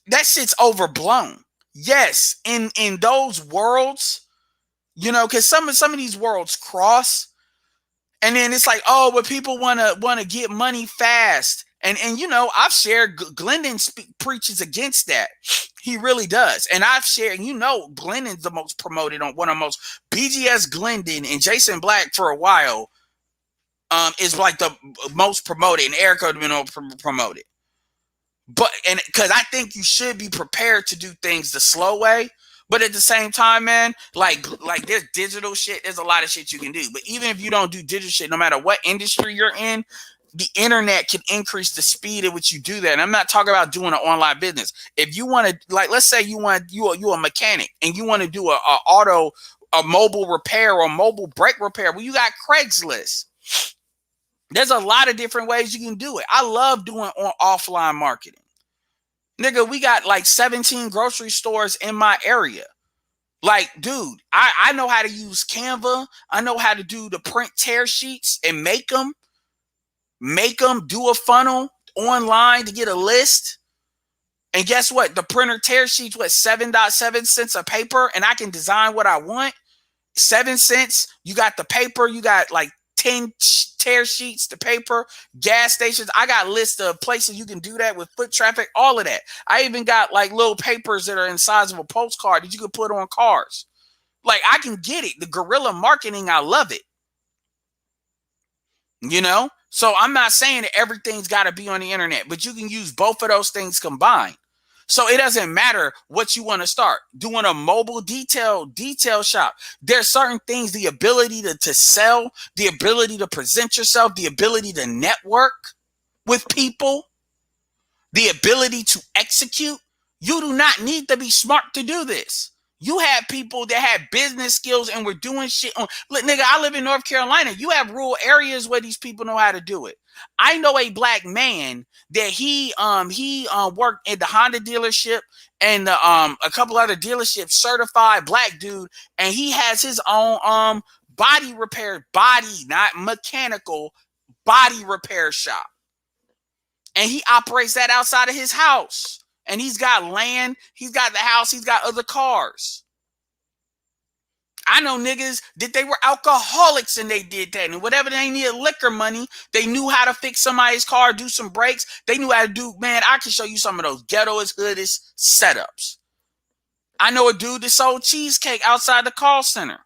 that shit's overblown. Yes, in those worlds, because some of these worlds cross, and then it's like, oh, but people wanna get money fast. And I've shared Glendon preaches against that. He really does. And I've shared, Glendon's the most promoted on one of the most BGS Glendon and Jason Black for a while is like the most promoted, and Erica would have been promoted. But because I think you should be prepared to do things the slow way. But at the same time, man, like there's digital shit. There's a lot of shit you can do. But even if you don't do digital shit, no matter what industry you're in, the internet can increase the speed at which you do that. And I'm not talking about doing an online business. If you want to, like, let's say you a mechanic and you want to do a mobile repair or mobile brake repair. Well, you got Craigslist. There's a lot of different ways you can do it. I love doing offline marketing. Nigga, we got like 17 grocery stores in my area. Like, dude, I know how to use Canva. I know how to do the print tear sheets and make them, do a funnel online to get a list. And guess what? The printer tear sheets, 7.7 cents a paper, and I can design what I want. 7 cents. You got the paper. You got like 10 tear sheets, the paper, gas stations. I got lists of places you can do that with foot traffic, all of that. I even got like little papers that are in size of a postcard that you can put on cars. Like, I can get it. The guerrilla marketing, I love it. You know? So I'm not saying that everything's got to be on the internet, but you can use both of those things combined. So it doesn't matter what you want to start doing. A mobile detail shop. There's certain things, the ability to sell, the ability to present yourself, the ability to network with people, the ability to execute. You do not need to be smart to do this. You have people that have business skills and we're doing shit on. Look, nigga, I live in North Carolina. You have rural areas where these people know how to do it. I know a black man that he worked at the Honda dealership and a couple other dealerships, certified black dude, and he has his own body repair, not mechanical, body repair shop. And he operates that outside of his house. And he's got land, he's got the house, he's got other cars. I know niggas that they were alcoholics and they did that. And whatever they needed liquor money, they knew how to fix somebody's car, do some brakes. They knew how to do, man, I can show you some of those ghettoest, hoodest setups. I know a dude that sold cheesecake outside the call center.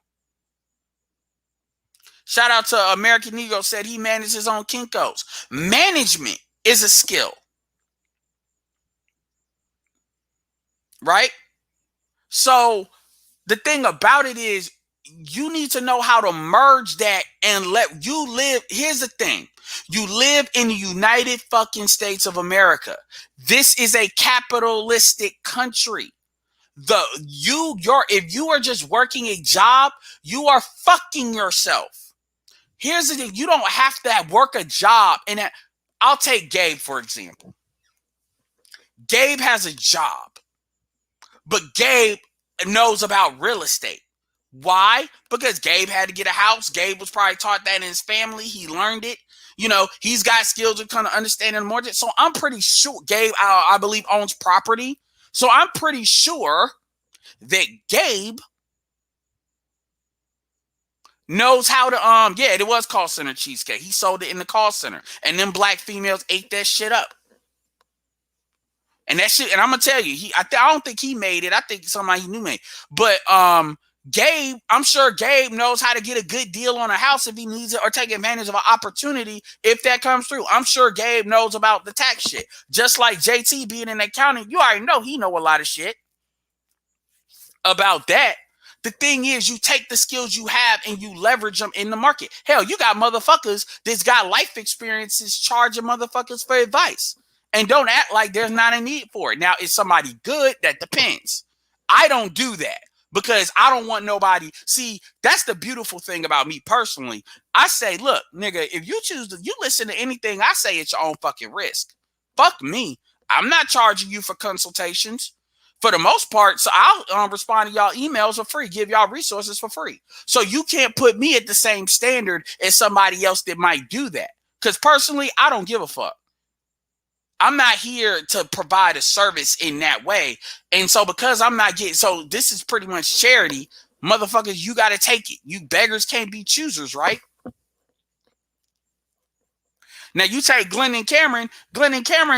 Shout out to American Negro, said he managed his own Kinko's. Management is a skill. Right? So the thing about it is you need to know how to merge that and let you live. Here's the thing. You live in the United fucking States of America. This is a capitalistic country. If you are just working a job, you are fucking yourself. Here's the thing. You don't have to work a job. And I'll take Gabe, for example. Gabe has a job. But Gabe knows about real estate. Why? Because Gabe had to get a house. Gabe was probably taught that in his family. He learned it. You know, he's got skills of kind of understanding the mortgage. So I'm pretty sure Gabe, I believe, owns property. So I'm pretty sure that Gabe knows how to, it was call center cheesecake. He sold it in the call center. And them black females ate that shit up. And that shit, and I'm gonna tell you, I don't think he made it. I think somebody he knew made. But Gabe, I'm sure Gabe knows how to get a good deal on a house if he needs it, or take advantage of an opportunity if that comes through. I'm sure Gabe knows about the tax shit. Just like JT being in accounting, you already know he know a lot of shit about that. The thing is, you take the skills you have and you leverage them in the market. Hell, you got motherfuckers that's got life experiences charging motherfuckers for advice. And don't act like there's not a need for it. Now, is somebody good? That depends. I don't do that because I don't want nobody. See, that's the beautiful thing about me personally. I say, look, nigga, if you choose to, you listen to anything I say at your own fucking risk. Fuck me. I'm not charging you for consultations for the most part. So I'll respond to y'all emails for free, give y'all resources for free. So you can't put me at the same standard as somebody else that might do that. Because personally, I don't give a fuck. I'm not here to provide a service in that way. And so because I'm not getting, so this is pretty much charity, motherfuckers, you got to take it. You beggars can't be choosers, right? Now you take Glenn and Cameron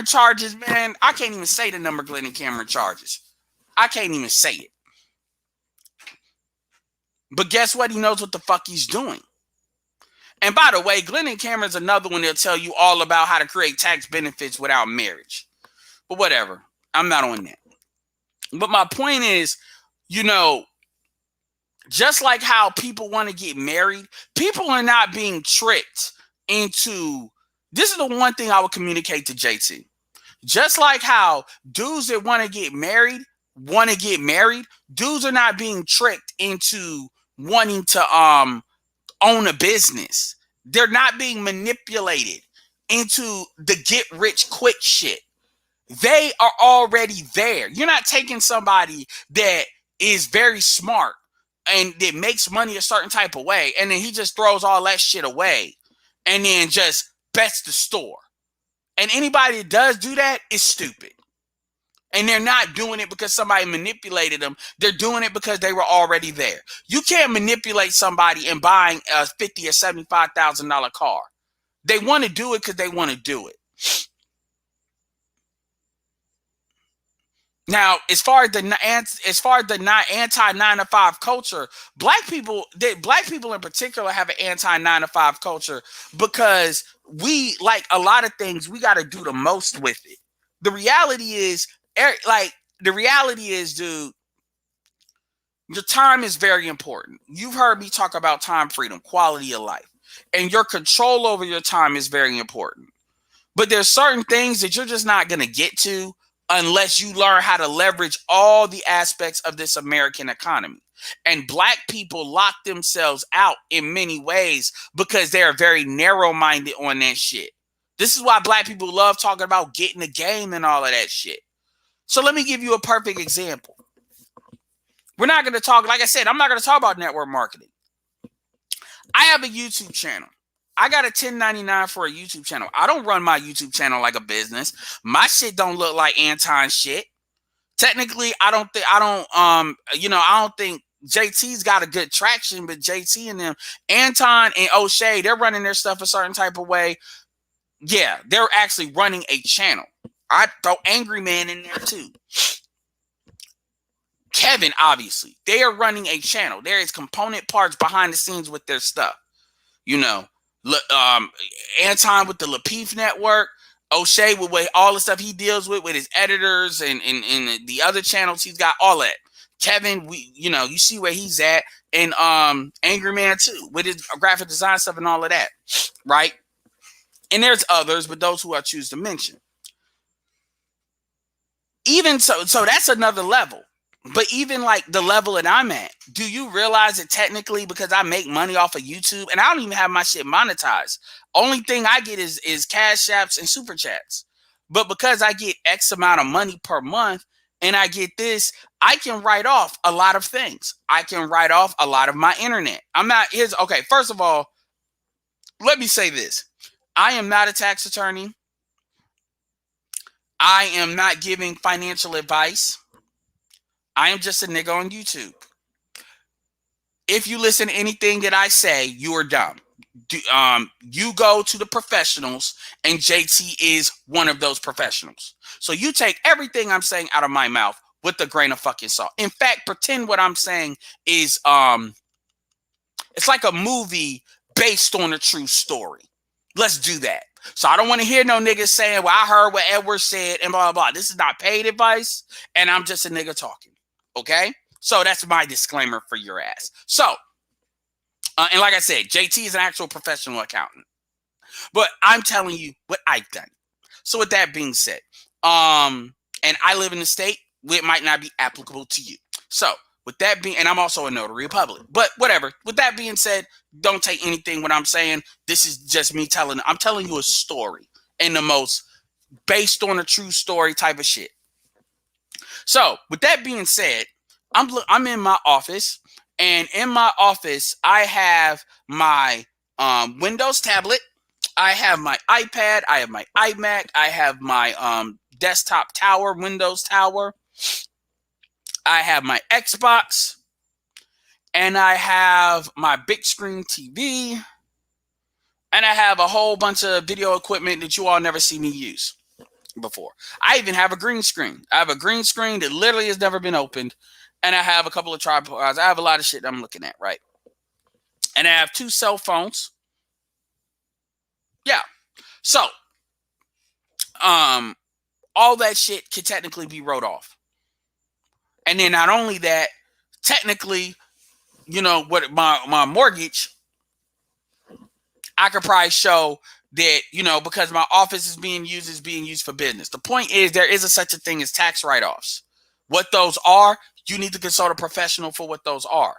charges, man, I can't even say the number Glenn and Cameron charges. I can't even say it. But guess what? He knows what the fuck he's doing. And by the way, Glenn and Cameron's another one that'll tell you all about how to create tax benefits without marriage. But whatever. I'm not on that. But my point is, you know, just like how people want to get married, people are not being tricked into This is the one thing I would communicate to JT. Just like how dudes that want to get married, dudes are not being tricked into wanting to own a business. They're not being manipulated into the get rich quick shit. They are already there. You're not taking somebody that is very smart and that makes money a certain type of way, and then he just throws all that shit away and then just bets the store. And anybody that does do that is stupid. And they're not doing it because somebody manipulated them. They're doing it because they were already there. You can't manipulate somebody in buying a $50,000 or $75,000 car. They want to do it because they want to do it. Now, as far as the not anti 9 to 5 culture, black people in particular have an anti 9 to 5 culture because we, like a lot of things, we got to do the most with it. The reality is, dude, your time is very important. You've heard me talk about time freedom, quality of life, and your control over your time is very important. But there's certain things that you're just not going to get to unless you learn how to leverage all the aspects of this American economy. And black people lock themselves out in many ways because they are very narrow-minded on that shit. This is why black people love talking about getting the game and all of that shit. So let me give you a perfect example. We're not going to talk, like I said, I'm not going to talk about network marketing. I have a YouTube channel. I got a 1099 for a YouTube channel. I don't run my YouTube channel like a business. My shit don't look like Anton shit. Technically, I don't think JT's got a good traction, but JT and them, Anton and O'Shea, they're running their stuff a certain type of way. Yeah, they're actually running a channel. I throw Angry Man in there too. Kevin, obviously, they are running a channel. There is component parts behind the scenes with their stuff. You know, Anton with the Lapeef Network, O'Shea with all the stuff he deals with his editors and the other channels he's got, all that. Kevin, you see where he's at, and Angry Man too with his graphic design stuff and all of that, right? And there's others, but those who I choose to mention. Even so that's another level. But even like the level that I'm at, do you realize that technically, because I make money off of YouTube and I don't even have my shit monetized, only thing I get is cash apps and super chats. But because I get X amount of money per month and I get this, I can write off a lot of things. I can write off a lot of my internet. First of all, let me say this. I am not a tax attorney. I am not giving financial advice. I am just a nigga on YouTube. If you listen to anything that I say, you are dumb. You go to the professionals, and JT is one of those professionals. So you take everything I'm saying out of my mouth with a grain of fucking salt. In fact, pretend what I'm saying is it's like a movie based on a true story. Let's do that. So I don't want to hear no niggas saying, well, I heard what Edward said and blah, blah, blah. This is not paid advice, and I'm just a nigga talking. Okay? So that's my disclaimer for your ass. So, and like I said, JT is an actual professional accountant. But I'm telling you what I've done. So with that being said, and I live in the state where it might not be applicable to you. So with that being, and I'm also a notary public, but whatever. With that being said, don't take anything what I'm saying. This is just me I'm telling you a story in the most based on a true story type of shit. So with that being said, I'm in my office, and in my office, I have my Windows tablet. I have my iPad. I have my iMac. I have my desktop tower, Windows tower. I have my Xbox, and I have my big screen TV, and I have a whole bunch of video equipment that you all never see me use before. I even have a green screen. I have a green screen that literally has never been opened, and I have a couple of tripods. I have a lot of shit that I'm looking at, right? And I have 2 cell phones. Yeah. So, all that shit can technically be wrote off. And then not only that, technically, what my mortgage, I could probably show that, because my office is being used for business. The point is, there is such a thing as tax write-offs. What those are, you need to consult a professional for what those are.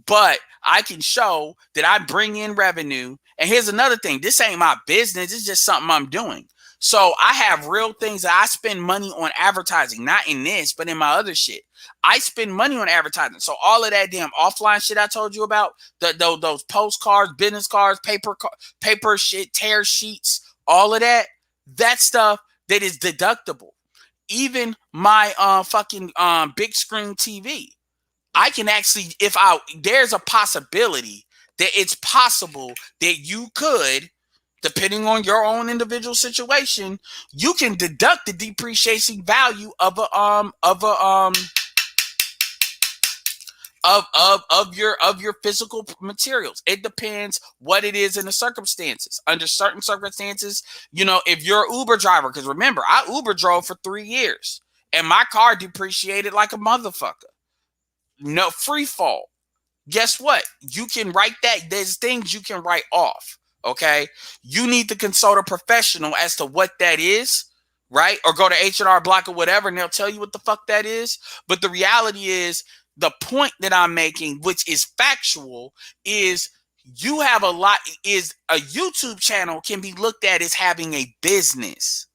But I can show that I bring in revenue. And here's another thing. This ain't my business. It's just something I'm doing. So I have real things that I spend money on advertising, not in this, but in my other shit. I spend money on advertising. So all of that damn offline shit I told you about, those postcards, business cards, paper shit, tear sheets, all of that stuff that is deductible. Even my fucking big screen TV. I can actually, there's a possibility that it's possible that you could, depending on your own individual situation, you can deduct the depreciating value of your physical materials. It depends what it is in the circumstances. Under certain circumstances, if you're an Uber driver, because remember, I Uber drove for 3 years and my car depreciated like a motherfucker. No free fall. Guess what? You can write that. There's things you can write off. Okay. You need to consult a professional as to what that is, right? Or go to H&R Block or whatever, and they'll tell you what the fuck that is. But the reality is, the point that I'm making, which is factual, is you have a YouTube channel can be looked at as having a business.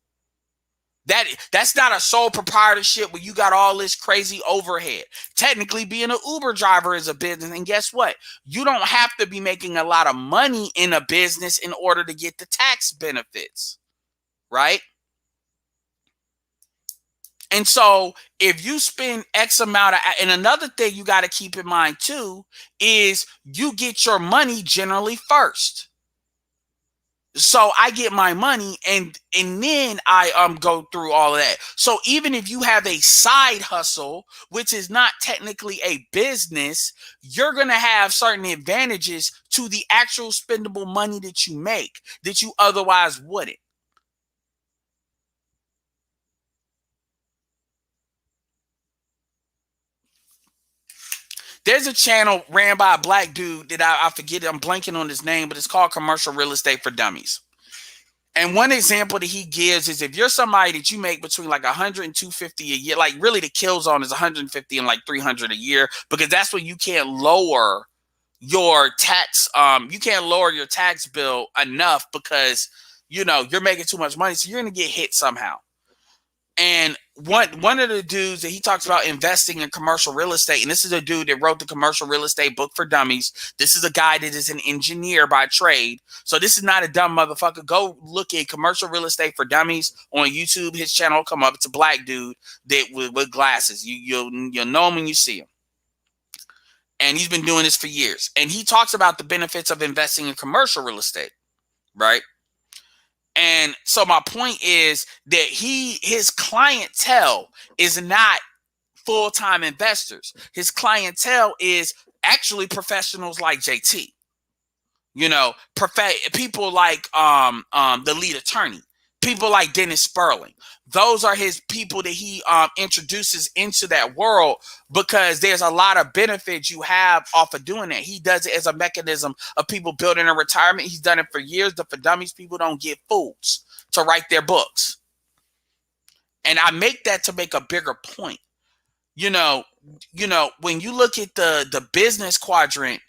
That's not a sole proprietorship where you got all this crazy overhead. Technically, being an Uber driver is a business. And guess what? You don't have to be making a lot of money in a business in order to get the tax benefits, right? And so if you spend X amount of, and another thing you got to keep in mind too, is you get your money generally first. So I get my money and then I go through all of that. So even if you have a side hustle, which is not technically a business, you're going to have certain advantages to the actual spendable money that you make that you otherwise wouldn't. There's a channel ran by a black dude that I forget, I'm blanking on his name, but it's called Commercial Real Estate for Dummies. And one example that he gives is if you're somebody that you make between like 100 and 250 a year, like really the kill zone is 150 and like 300 a year, because that's when you can't lower your tax. You can't lower your tax bill enough because, you're making too much money. So you're going to get hit somehow. And one of the dudes that he talks about investing in commercial real estate, and this is a dude that wrote the Commercial Real Estate Book for Dummies. This is a guy that is an engineer by trade. So this is not a dumb motherfucker. Go look at Commercial Real Estate for Dummies on YouTube. His channel will come up. It's a black dude that with glasses. You'll know him when you see him. And he's been doing this for years. And he talks about the benefits of investing in commercial real estate, right? And so my point is that his clientele is not full-time investors. His clientele is actually professionals like JT. People like the lead attorney, people like Dennis Sperling. Those are his people that he introduces into that world, because there's a lot of benefits you have off of doing that. He does it as a mechanism of people building a retirement. He's done it for years. The For Dummies people don't get fools to write their books. And I make that to make a bigger point. When you look at the business quadrant,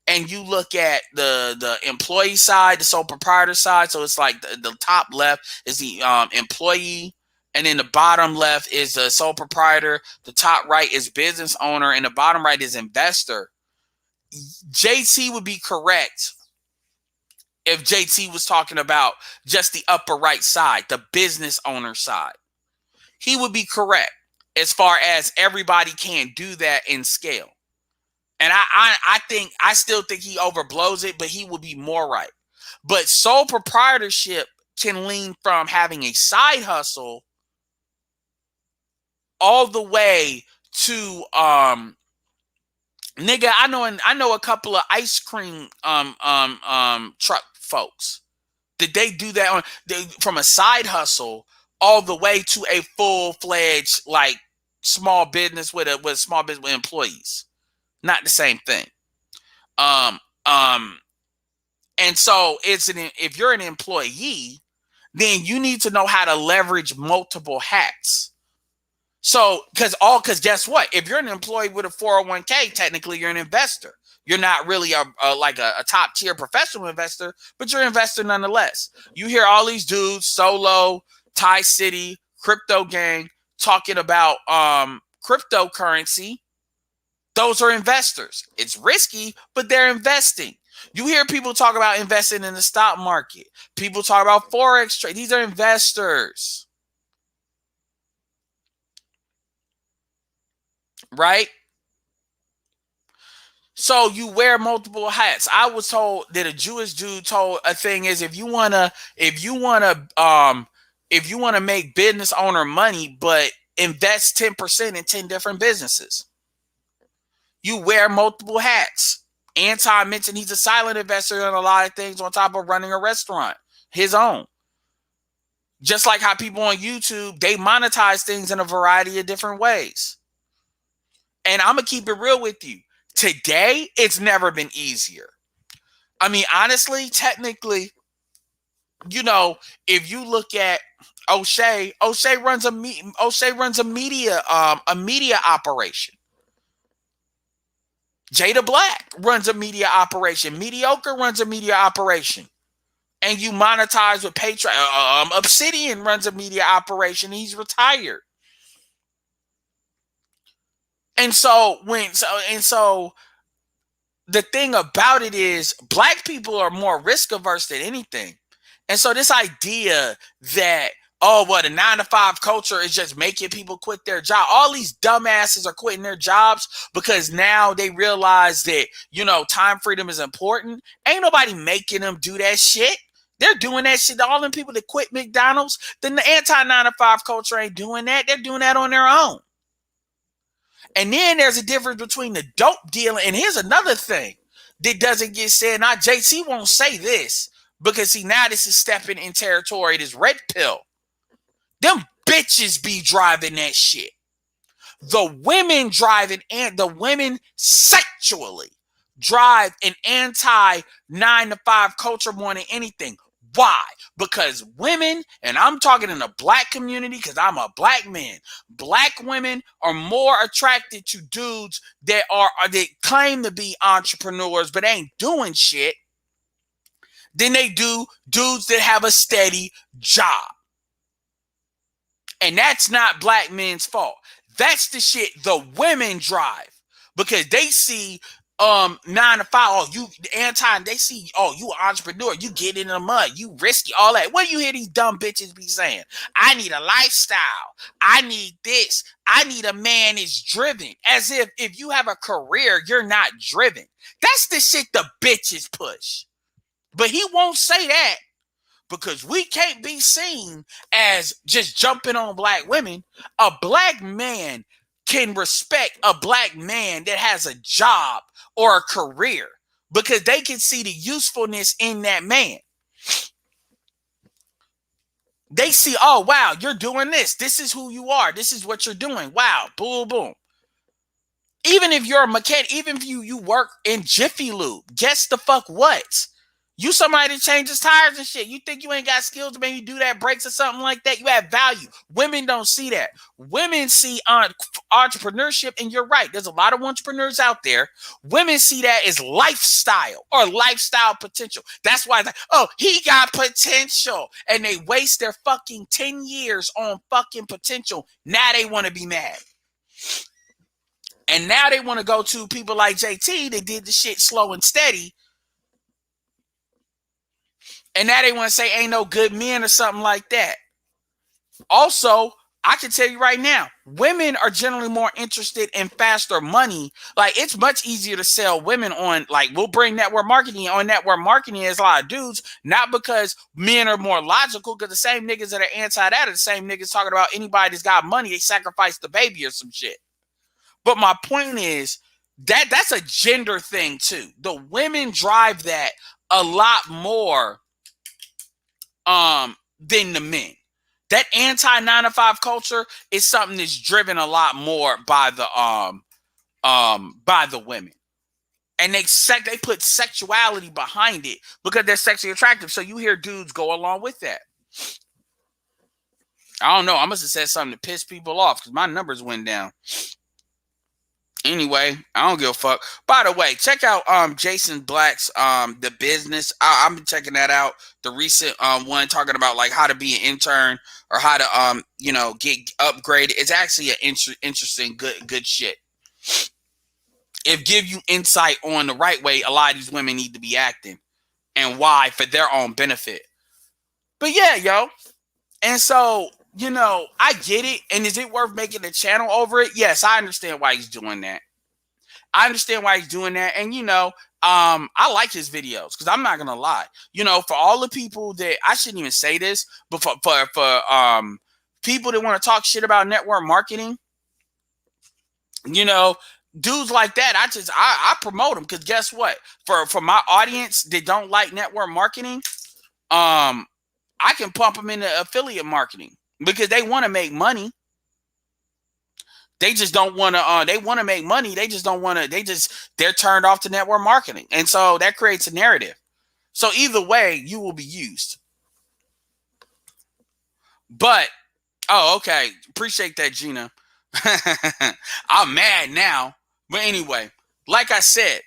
and you look at the employee side, the sole proprietor side, so it's like the top left is the employee, and then the bottom left is the sole proprietor, the top right is business owner, and the bottom right is investor. JT would be correct if JT was talking about just the upper right side, the business owner side. He would be correct as far as everybody can't do that in scale. And I still think he overblows it, but he will be more right. But sole proprietorship can lean from having a side hustle all the way to nigga. I know a couple of ice cream truck folks that they do that from a side hustle all the way to a full-fledged like small business with small business with employees. Not the same thing. And so if you're an employee, then you need to know how to leverage multiple hats. So, because guess what? If you're an employee with a 401k, technically you're an investor. You're not really a top tier professional investor, but you're an investor nonetheless. You hear all these dudes, Solo, Ty City, Crypto Gang, talking about cryptocurrency. Those are investors. It's risky, but they're investing. You hear people talk about investing in the stock market. People talk about Forex trade. These are investors. Right? So you wear multiple hats. I was told that a Jewish dude told a thing is if you wanna make business owner money, but invest 10% in 10 different businesses. You wear multiple hats. Anti mentioned he's a silent investor in a lot of things on top of running a restaurant, his own. Just like how people on YouTube, they monetize things in a variety of different ways. And I'm going to keep it real with you. Today, it's never been easier. I mean, honestly, technically, if you look at O'Shea runs a media operation. Jada Black runs a media operation. Mediocre runs a media operation. And you monetize with Patreon. Obsidian runs a media operation. He's retired. And so the thing about it is black people are more risk averse than anything. And so this idea that, the 9-to-5 culture is just making people quit their job. All these dumbasses are quitting their jobs because now they realize that, time freedom is important. Ain't nobody making them do that shit. They're doing that shit. All them people that quit McDonald's, then the anti 9-to-5 culture ain't doing that. They're doing that on their own. And then there's a difference between the dope dealer. And here's another thing that doesn't get said. Now, JC won't say this because, now this is stepping in territory, this red pill. Them bitches be driving that shit. The women driving, and the women sexually drive an anti 9-to-5 culture more than anything. Why? Because women, and I'm talking in the black community because I'm a black man, black women are more attracted to dudes that claim to be entrepreneurs but ain't doing shit than they do dudes that have a steady job. And that's not black men's fault. That's the shit the women drive because they see 9-to-5. They see, you an entrepreneur. You get in the mud. You risky, all that. What do you hear these dumb bitches be saying? I need a lifestyle. I need this. I need a man that's driven. As if you have a career, you're not driven. That's the shit the bitches push. But he won't say that because we can't be seen as just jumping on black women. A black man can respect a black man that has a job or a career because they can see the usefulness in that man. They see, oh, wow, you're doing this. This is who you are. This is what you're doing. Wow, boom, boom. Even if you're a mechanic, even if you work in Jiffy Lube, guess the fuck what? You somebody that changes tires and shit. You think you ain't got skills to maybe do that, brakes or something like that? You have value. Women don't see that. Women see entrepreneurship, and you're right. There's a lot of entrepreneurs out there. Women see that as lifestyle or lifestyle potential. That's why it's like, oh, he got potential. And they waste their fucking 10 years on fucking potential. Now they want to be mad. And now they want to go to people like JT that did the shit slow and steady. And now they want to say ain't no good men or something like that. Also, I can tell you right now, women are generally more interested in faster money. Like, it's much easier to sell women on, like, we'll bring network marketing on. Network marketing is a lot of dudes, not because men are more logical, because the same niggas that are anti that are the same niggas talking about anybody that's got money, they sacrifice the baby or some shit. But my point is that's a gender thing too. The women drive that a lot more than the men. That anti 9-to-5 culture is something that's driven a lot more by the women. And they put sexuality behind it because they're sexually attractive. So you hear dudes go along with that. I don't know. I must have said something to piss people off because my numbers went down. Anyway, I don't give a fuck. By the way, check out Jason Black's The Business. I'm checking that out. The recent one talking about like how to be an intern or how to get upgraded. It's actually an interesting good shit. It gives you insight on the right way a lot of these women need to be acting and why for their own benefit. But yeah, yo. And so, I get it. And is it worth making a channel over it? Yes, I understand why he's doing that. And, I like his videos because I'm not going to lie. For all the people that, I shouldn't even say this, but for people that want to talk shit about network marketing, dudes like that, I promote them because guess what? For my audience that don't like network marketing, I can pump them into affiliate marketing because they want to make money. They just don't want to, they want to make money. They just don't want to, they're turned off to network marketing. And so that creates a narrative. So either way, you will be used. But, okay. Appreciate that, Gina. I'm mad now. But anyway, like I said,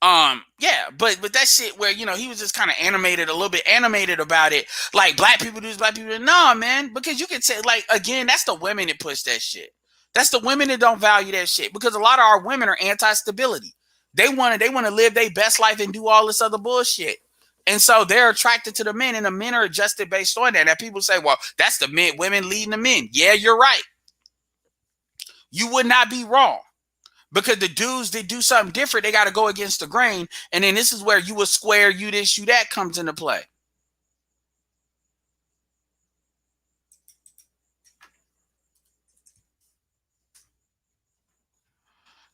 yeah, but that shit where, he was just kind of a little bit animated about it. Like black people do this, black people do. Nah, man, because you can say, like, again, that's the women that push that shit. That's the women that don't value that shit because a lot of our women are anti-stability. They want to live their best life and do all this other bullshit. And so they're attracted to the men and the men are adjusted based on that. And people say, well, that's the men, women leading the men. Yeah, you're right. You would not be wrong. Because the dudes that do something different, they got to go against the grain. And then this is where you a square, you this, you that comes into play.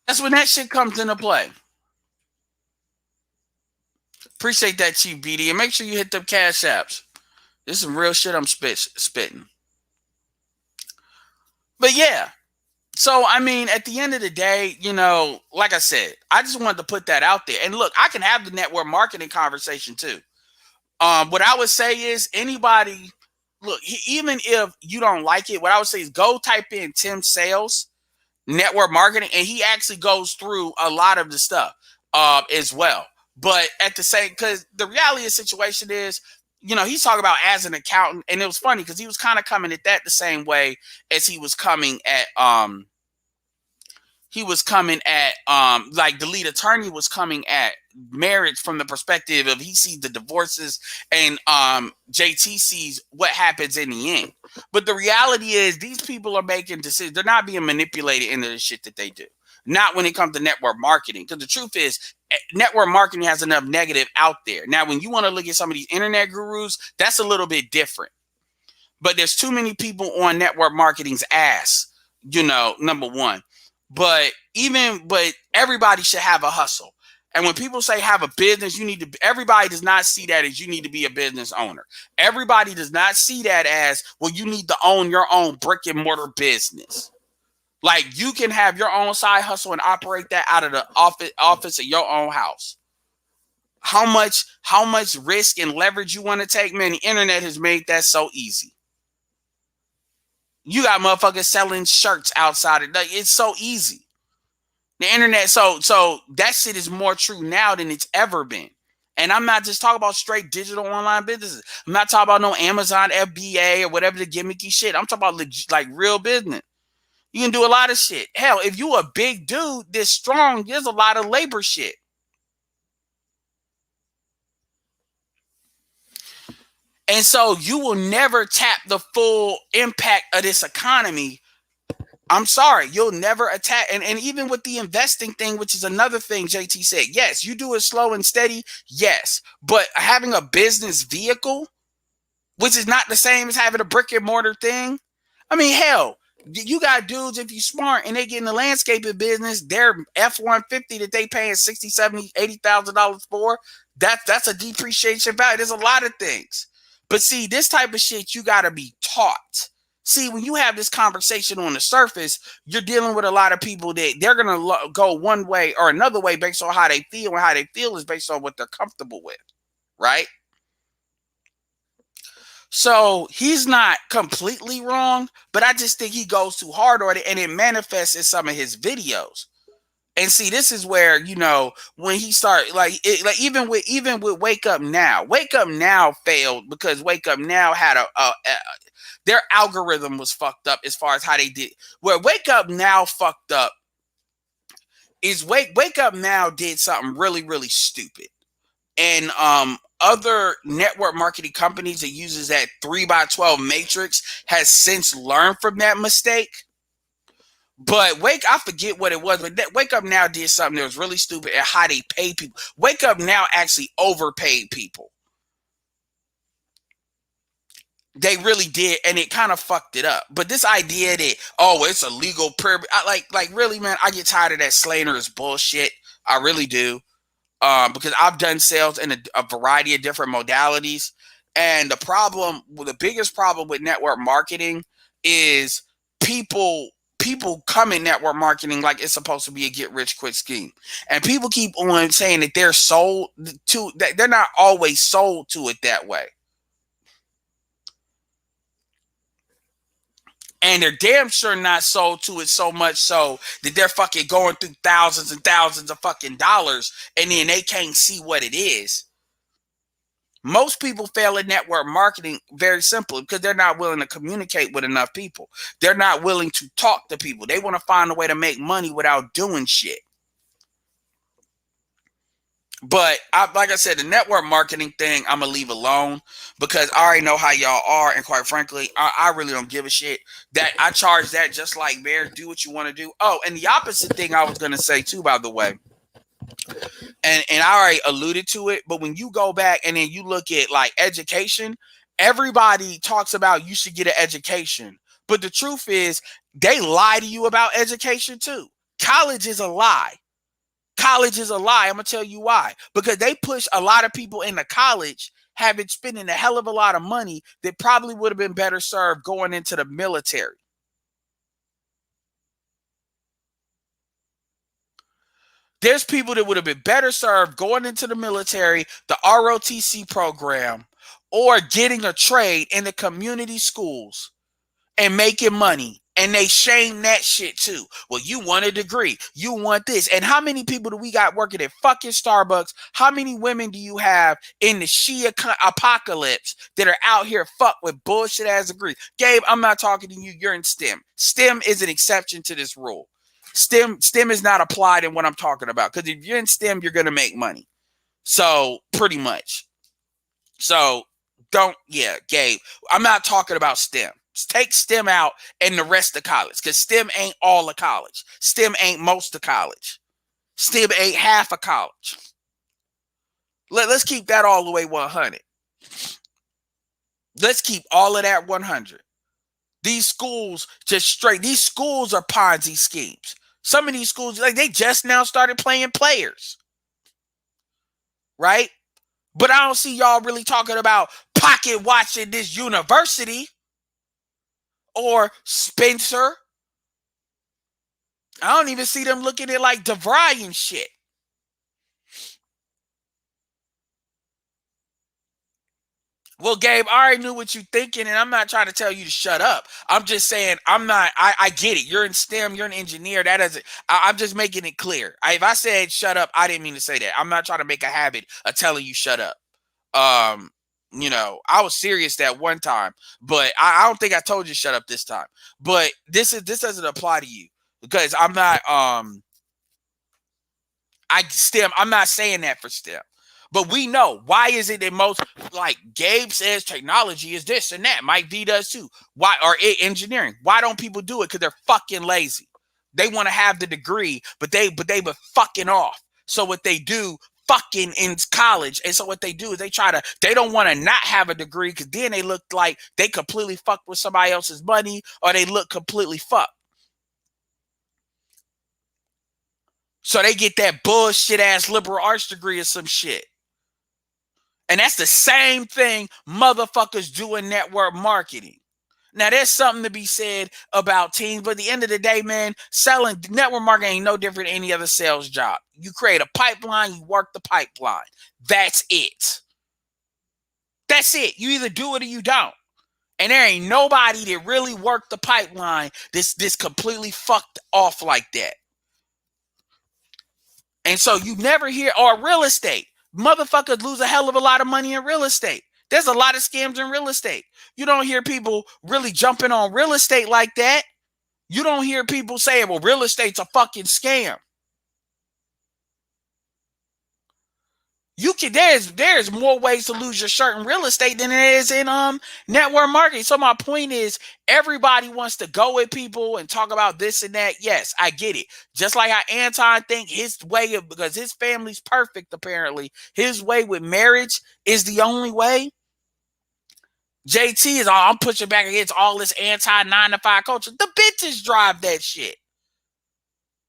That's when that shit comes into play. Appreciate that, Chief BD. And make sure you hit them cash apps. This is some real shit I'm spitting. But yeah. So, I mean, at the end of the day, like I said, I just wanted to put that out there. And look, I can have the network marketing conversation too. What I would say is anybody, look, even if you don't like it, what I would say is go type in Tim Sales network marketing, and he actually goes through a lot of the stuff as well. But at the same, because the reality of the situation is, he's talking about as an accountant, and it was funny because he was kind of coming at that the same way as he was coming at like the lead attorney was coming at marriage from the perspective of he sees the divorces and JT sees what happens in the end. But the reality is these people are making decisions. They're not being manipulated into the shit that they do. Not when it comes to network marketing. Because the truth is, network marketing has enough negative out there. Now, when you want to look at some of these internet gurus, that's a little bit different. But there's too many people on network marketing's ass, number one. But everybody should have a hustle. And when people say have a business, everybody does not see that as you need to be a business owner. Everybody does not see that as, well, you need to own your own brick and mortar business. Like you can have your own side hustle and operate that out of the office of your own house. How much risk and leverage you want to take? Man, the internet has made that so easy. You got motherfuckers selling shirts outside. It's so easy. The internet, so that shit is more true now than it's ever been. And I'm not just talking about straight digital online businesses. I'm not talking about no Amazon FBA or whatever the gimmicky shit. I'm talking about like real business. You can do a lot of shit. Hell, if you a big dude this strong, there's a lot of labor shit. And so you will never tap the full impact of this economy. I'm sorry, you'll never attack. And even with the investing thing, which is another thing JT said, yes, you do it slow and steady. Yes. But having a business vehicle, which is not the same as having a brick and mortar thing. I mean, hell, you got dudes, if you smart and they get in the landscaping business, their F-150 that they paying $60,000, $70,000, $80,000 for, that's a depreciation value. There's a lot of things. But see, this type of shit, you got to be taught. See, when you have this conversation on the surface, you're dealing with a lot of people that they're going to go one way or another way based on how they feel, and how they feel is based on what they're comfortable with, right? So he's not completely wrong, but I just think he goes too hard on it, and it manifests in some of his videos. And see, this is where, you know, when he started, like even with Wake Up Now failed because Wake Up Now had their algorithm was fucked up as far as how they did. Where Wake Up Now fucked up is Wake Up Now did something really, really stupid. And other network marketing companies that uses that 3x12 matrix has since learned from that mistake. But I forget what it was, but Wake Up Now did something that was really stupid at how they pay people. Wake Up Now actually overpaid people. They really did, and it kind of fucked it up. But this idea that, oh, it's a legal privilege, like really, man, I get tired of that slanderous bullshit. I really do. Because I've done sales in a variety of different modalities. And the biggest problem with network marketing is people come in network marketing like it's supposed to be a get rich quick scheme. And people keep on saying that they're sold to, that they're not always sold to it that way. And they're damn sure not sold to it so much so that they're fucking going through thousands and thousands of fucking dollars and then they can't see what it is. Most people fail in network marketing very simply because they're not willing to communicate with enough people. They're not willing to talk to people. They want to find a way to make money without doing shit. But like I said, the network marketing thing, I'm going to leave alone because I already know how y'all are. And quite frankly, I really don't give a shit. That I charge that just like Bear. Do what you want to do. Oh, and the opposite thing I was going to say too, by the way, and I already alluded to it, but when you go back and then you look at like education, everybody talks about you should get an education. But the truth is they lie to you about education too. College is a lie. College is a lie. I'm going to tell you why. Because they push a lot of people into college having spending a hell of a lot of money that probably would have been better served going into the military. There's people that would have been better served going into the military, the ROTC program, or getting a trade in the community schools and making money. And they shame that shit too. Well, you want a degree. You want this. And how many people do we got working at fucking Starbucks? How many women do you have in the Shia apocalypse that are out here fuck with bullshit ass degree? Gabe, I'm not talking to you. You're in STEM. STEM is an exception to this rule. STEM is not applied in what I'm talking about. Because if you're in STEM, you're going to make money. So pretty much. So Gabe, I'm not talking about STEM. Take STEM out and the rest of college, because STEM ain't all of college. STEM ain't most of college. STEM ain't half of college. Let's keep that all the way 100. Let's keep all of that 100. These schools these schools are Ponzi schemes. Some of these schools, like they just now started playing players. Right? But I don't see y'all really talking about pocket watching this university. Or Spencer. I don't even see them looking at like DeVry and shit. Well, Gabe, I already knew what you're thinking, and I'm not trying to tell you to shut up. I'm just saying I get it. You're in STEM, you're an engineer. That doesn't, I'm just making it clear. If I said shut up, I didn't mean to say that. I'm not trying to make a habit of telling you shut up. I was serious that one time, but I don't think I told you shut up this time. But this doesn't apply to you because I'm not I'm not saying that for STEM. But we know why is it that most, like Gabe says, technology is this and that. Mike V does too. Why, or engineering? Why don't people do it? Because they're fucking lazy. They want to have the degree, but they were fucking off. So what they do, fucking in college, and so what they do is they don't want to not have a degree because then they look like they completely fucked with somebody else's money, or they look completely fucked. So they get that bullshit ass liberal arts degree or some shit. And that's the same thing motherfuckers do in network marketing. Now, there's something to be said about teams, but at the end of the day, man, selling network marketing ain't no different than any other sales job. You create a pipeline, you work the pipeline. That's it. That's it. You either do it or you don't. And there ain't nobody that really worked the pipeline this completely fucked off like that. And so you never hear, or real estate. Motherfuckers lose a hell of a lot of money in real estate. There's a lot of scams in real estate. You don't hear people really jumping on real estate like that. You don't hear people saying, well, real estate's a fucking scam. You can there's more ways to lose your shirt in real estate than there is in network marketing. So my point is, everybody wants to go with people and talk about this and that. Yes, I get it. Just like how Anton think his way of, because his family's perfect apparently, his way with marriage is the only way. JT is all, I'm pushing back against all this anti 9-to-5 culture. The bitches drive that shit.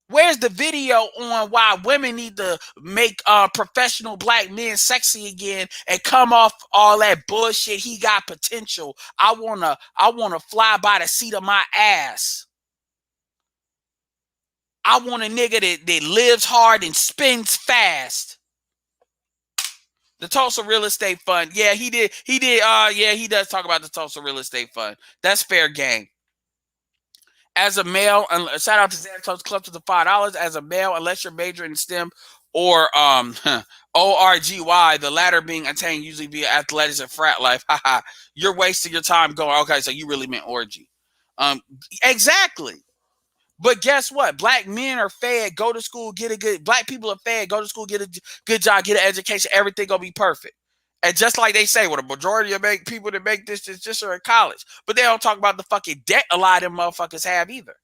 Where's the video on why women need to make professional black men sexy again and come off all that bullshit? He got potential. I wanna fly by the seat of my ass. I want a nigga that lives hard and spends fast. The Tulsa Real Estate Fund. Yeah, he did. Yeah, he does talk about the Tulsa Real Estate Fund. That's fair game. As a male, shout out to Xanatos Club to the $5. As a male, unless you're majoring in STEM or ORGY, the latter being attained usually via athletics and frat life. Haha, you're wasting your time going. Okay, so you really meant orgy. Exactly. But guess what? Black men are fed, go to school, get a good. Black people are fed, go to school, get a good job, get an education. Everything gonna be perfect. And just like they say, well, the majority of people that make this just are in college. But they don't talk about the fucking debt a lot of them motherfuckers have either.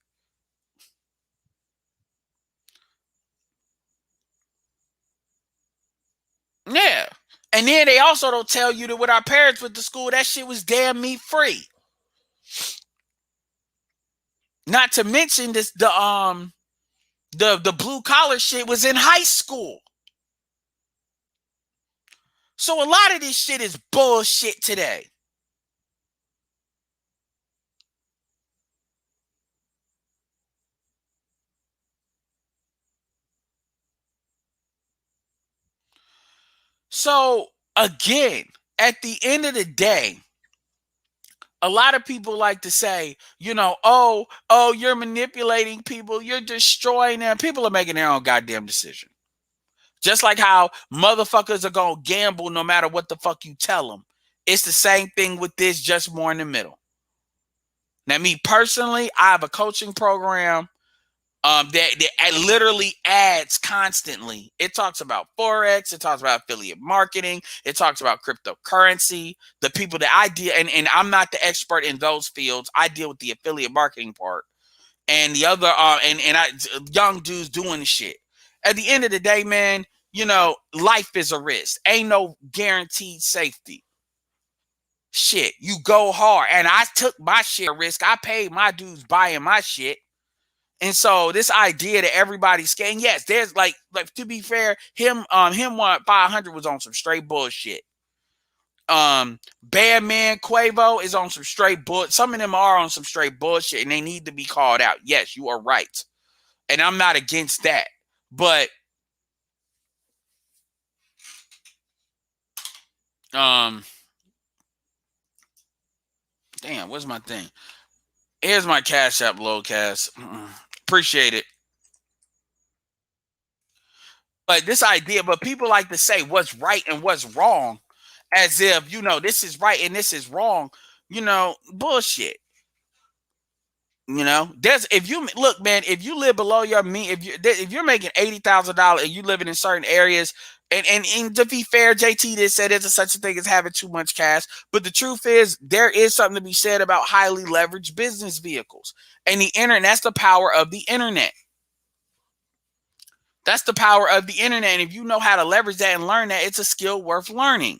Yeah. And then they also don't tell you that with our parents went to school, that shit was damn me free. Not to mention this the blue collar shit was in high school. So a lot of this shit is bullshit today. So again, at the end of the day, a lot of people like to say, oh, you're manipulating people, you're destroying them. People are making their own goddamn decision. Just like how motherfuckers are gonna gamble no matter what the fuck you tell them. It's the same thing with this, just more in the middle. Now, me personally, I have a coaching program that literally adds constantly. It talks about Forex, it talks about affiliate marketing, it talks about cryptocurrency, the people that I deal, and I'm not the expert in those fields. I deal with the affiliate marketing part. And the other young dudes doing the shit. At the end of the day, man, life is a risk. Ain't no guaranteed safety. Shit, you go hard. And I took my share of risk. I paid my dues buying my shit. And so this idea that everybody's scared, yes, there's like to be fair, him 500 was on some straight bullshit. Bandman Quavo is on some straight bullshit. Some of them are on some straight bullshit and they need to be called out. Yes, you are right. And I'm not against that. But damn, where's my thing? Here's my Cash App, Lowcast. Appreciate it. But this idea, but people like to say what's right and what's wrong as if, this is right and this is wrong. Bullshit. If you look, man, if you live below your mean, if you're making $80,000 and you living in certain areas, and to be fair, JT did say there's such a thing as having too much cash, but the truth is there is something to be said about highly leveraged business vehicles and the internet. That's the power of the internet. That's the power of the internet. And if you know how to leverage that and learn that, it's a skill worth learning.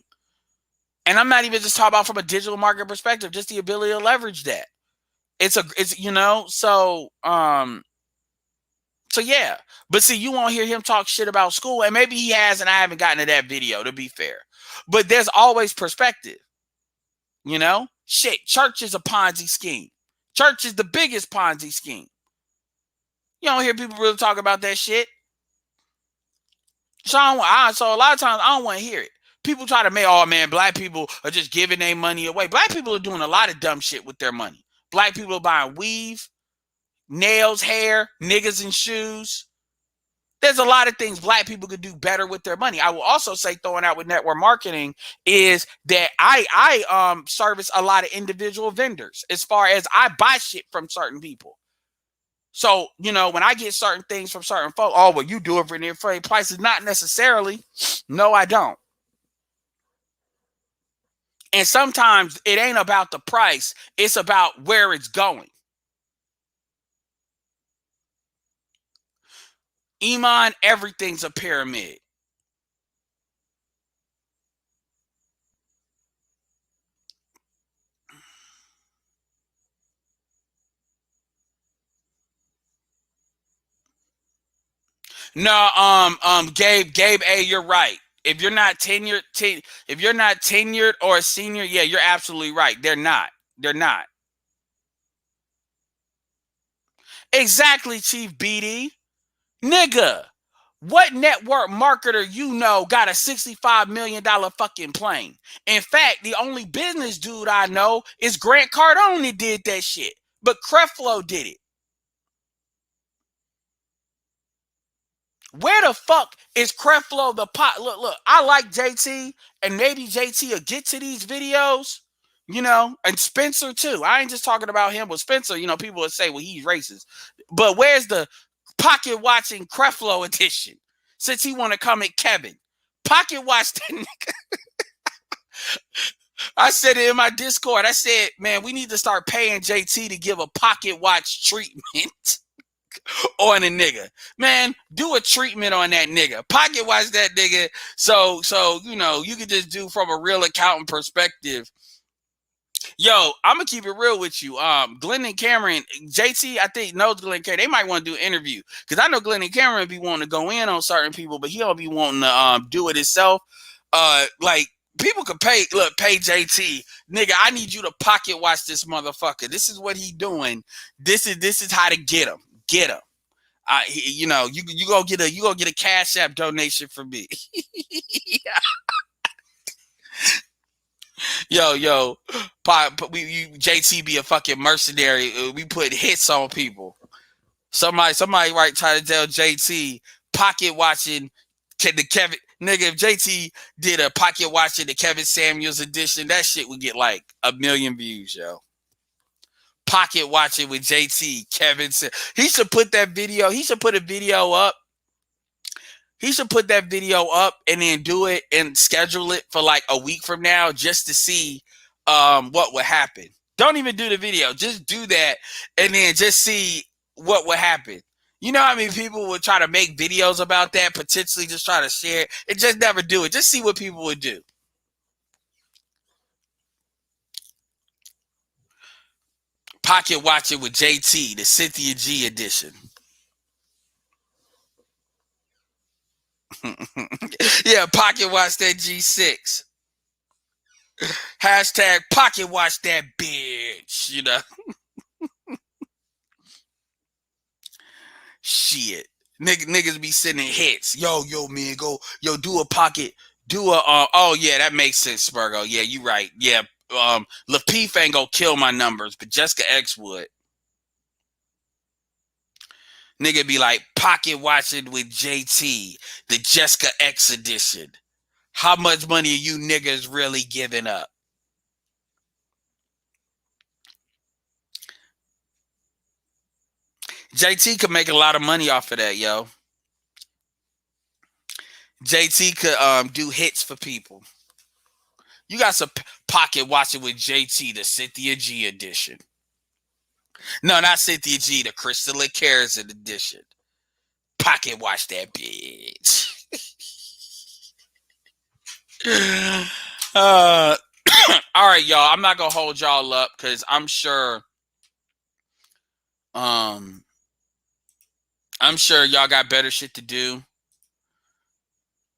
And I'm not even just talking about from a digital market perspective, just the ability to leverage that. So yeah. But see, you won't hear him talk shit about school, and maybe he has, and I haven't gotten to that video, to be fair. But there's always perspective, Shit, church is a Ponzi scheme. Church is the biggest Ponzi scheme. You don't hear people really talk about that shit. So, so a lot of times I don't want to hear it. People try to make, oh man, black people are just giving their money away. Black people are doing a lot of dumb shit with their money. Black people are buying weave, nails, hair, niggas, and shoes. There's a lot of things black people could do better with their money. I will also say, throwing out with network marketing, is that I service a lot of individual vendors as far as I buy shit from certain people. So, you know, when I get certain things from certain folks, oh, well, you do it for the inflated prices. Not necessarily. No, I don't. And sometimes it ain't about the price. It's about where it's going. Iman, everything's a pyramid. No, Gabe, A, you're right. If you're not tenured or a senior, yeah, you're absolutely right. They're not. They're not. Exactly, Chief BD. Nigga, what network marketer you know got a $65 million fucking plane? In fact, the only business dude I know is Grant Cardone did that shit. But Creflo did it. Where the fuck is Creflo the pot? Look, I like JT, and maybe JT will get to these videos, you know, and Spencer too. I ain't just talking about him, but Spencer, you know, people would say, well, he's racist. But where's the pocket watching Creflo edition? Since he want to come at Kevin. Pocket watch that nigga. I said it in my Discord. I said, man, we need to start paying JT to give a pocket watch treatment on a nigga. Man, do a treatment on that nigga. Pocket watch that nigga. So you know, you could just do from a real accountant perspective. Yo, I'm gonna keep it real with you. Glenn and Cameron, JT, I think knows Glenn Cameron. They might want to do an interview, because I know Glenn and Cameron be wanting to go in on certain people, but he'll be wanting to do it himself. Like, people could pay JT, nigga, I need you to pocket watch this motherfucker. This is what he doing. This is how to get him. Get him. You know, you go get a Cash App donation from me. Yo, JT be a fucking mercenary. We put hits on people. Somebody right try to tell JT pocket watching the Kevin, nigga. If JT did a pocket watching the Kevin Samuels edition, that shit would get like 1 million views, yo. Pocket watching with JT, Kevin. He should put that video. He should put a video up. He should put that video up and then do it and schedule it for like a week from now, just to see what would happen. Don't even do the video. Just do that and then just see what would happen. You know how many people would try to make videos about that, potentially just try to share it, and just never do it. Just see what people would do. Pocket watching with JT, the Cynthia G edition. Yeah, pocket watch that G6. Hashtag pocket watch that bitch, you know. Shit. Niggas be sending hits. Yo, man, do a pocket. Do a, oh yeah, that makes sense, Spurgo. Yeah, you right. Yeah, Lapeef ain't gonna kill my numbers, but Jessica X would. Nigga be like, pocket watching with JT, the Jessica X edition. How much money are you niggas really giving up? JT could make a lot of money off of that, yo. JT could do hits for people. You got some pocket watching with JT, the Cynthia G edition. No, not Cynthia G, the Crystal Cares edition. Pocket watch that bitch. All right, y'all. I'm not gonna hold y'all up because I'm sure y'all got better shit to do.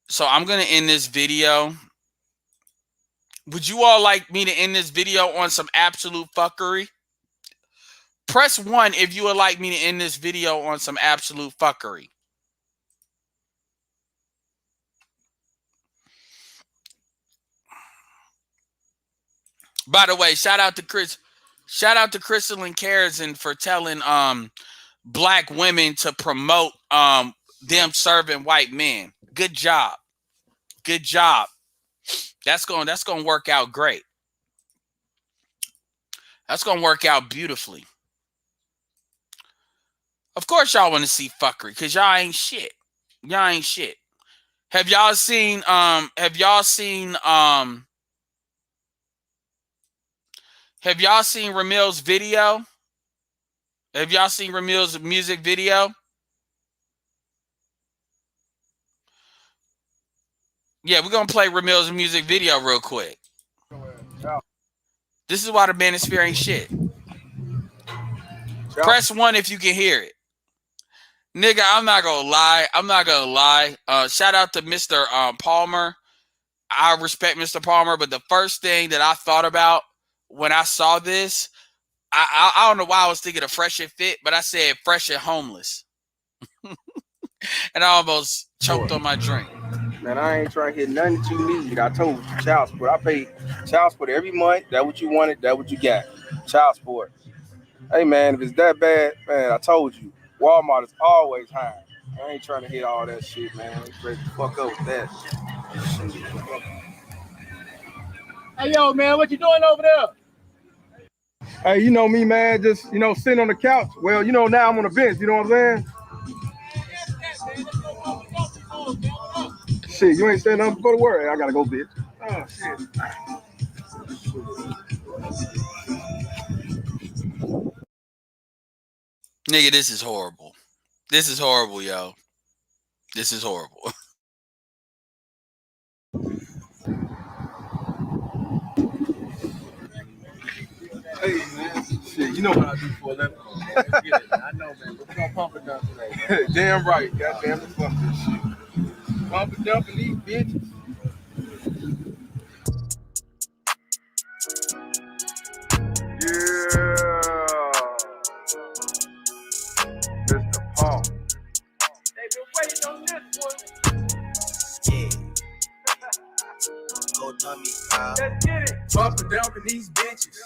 So I'm gonna end this video Would you all like me to end this video on some absolute fuckery? Press 1 if you would like me to end this video on some absolute fuckery. By the way, shout out to Crystal and Karazin for telling black women to promote them serving white men. Good job. Good job. That's gonna work out great. That's gonna work out beautifully. Of course y'all want to see fuckery, because y'all ain't shit. Y'all ain't shit. Have y'all seen Ramil's video? Have y'all seen Ramil's music video? Yeah, we're gonna play Ramil's music video real quick. This is why the Manosphere ain't shit. Press 1 if you can hear it. Nigga, I'm not gonna lie. Shout out to Mr. Palmer. I respect Mr. Palmer, but the first thing that I thought about when I saw this, I don't know why I was thinking of Fresh and Fit, but I said Fresh and Homeless. And I almost choked on my drink. Man, I ain't trying to hit nothing that you need. I told you, child support. I pay child support every month. That what you wanted, that what you got. Child support. Hey, man, if it's that bad, man, I told you, Walmart is always high. I ain't trying to hit all that shit, man. Straight the fuck up with that. Hey, yo, man, what you doing over there? Hey, you know me, man, just, sitting on the couch. Well, now I'm on the bench, you know what I'm saying? Shit, you ain't saying nothing, go to work. I gotta go, bitch. Oh, shit. Nigga, this is horrible. This is horrible, yo. This is horrible. Hey, man. Shit, you know what I do for a living. I know, man. We're gonna pump it down today. Damn right. Goddamn it, fuck this shit. Pump it down for these bitches. Yeah. Mr. Paul. They've been waiting on this one. Yeah. Go dummy, Let's get it. Pump and dump in these bitches.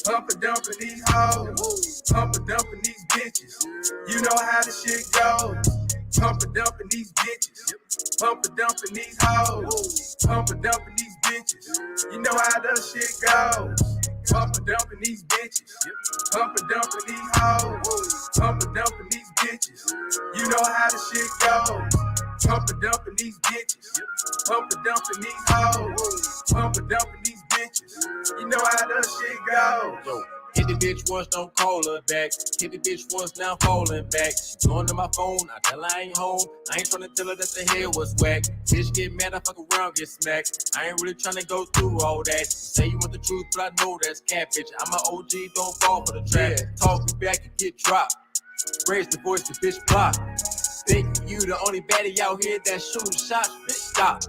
Pump and dump in these hoes. Pump and dump in these bitches. You know how the shit goes. Pump and dump in these bitches. Pump and dump in these hoes. Pump and dump in these bitches. You know how the shit goes. Pump and dump in these bitches. Pump and dump in these hoes. Pump and dump in these bitches. You know how the shit goes. Pump and dump in these bitches. Pump and dump in these hoes. Pump and dump in these bitches. You know how the shit goes. Yo, hit the bitch once, don't call her back. Hit the bitch once, now falling back. She going to my phone, I tell her I ain't home. I ain't tryna tell her that the hair was whack. Bitch get mad, I fuck around, get smacked. I ain't really tryna go through all that. Say you want the truth, but I know that's cat, bitch. I'm an OG, don't fall for the trap. Talk me back and get dropped. Raise the voice, the bitch block. Think you the only baddie out here that shooting shots, bitch, stop.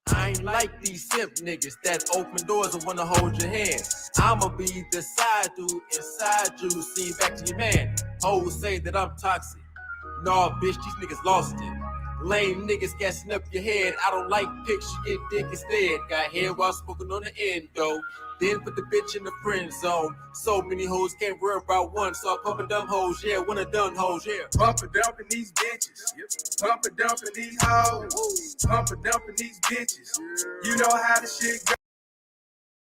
I ain't like these simp niggas that open doors and wanna hold your hand. I'ma be the side dude inside you, see back to your man. Hoes say that I'm toxic. Nah, bitch, these niggas lost it. Lame niggas gassing up your head. I don't like pics, you get dick instead. Got hair while smoking on the endo. Then put the bitch in the friend zone. So many hoes can't worry about one. So I pump and dumb hoes, yeah, one of done hoes, yeah. Pump and dump in these bitches. Pump and dump in these hoes. Pump and dump in these bitches. You know how the shit goes.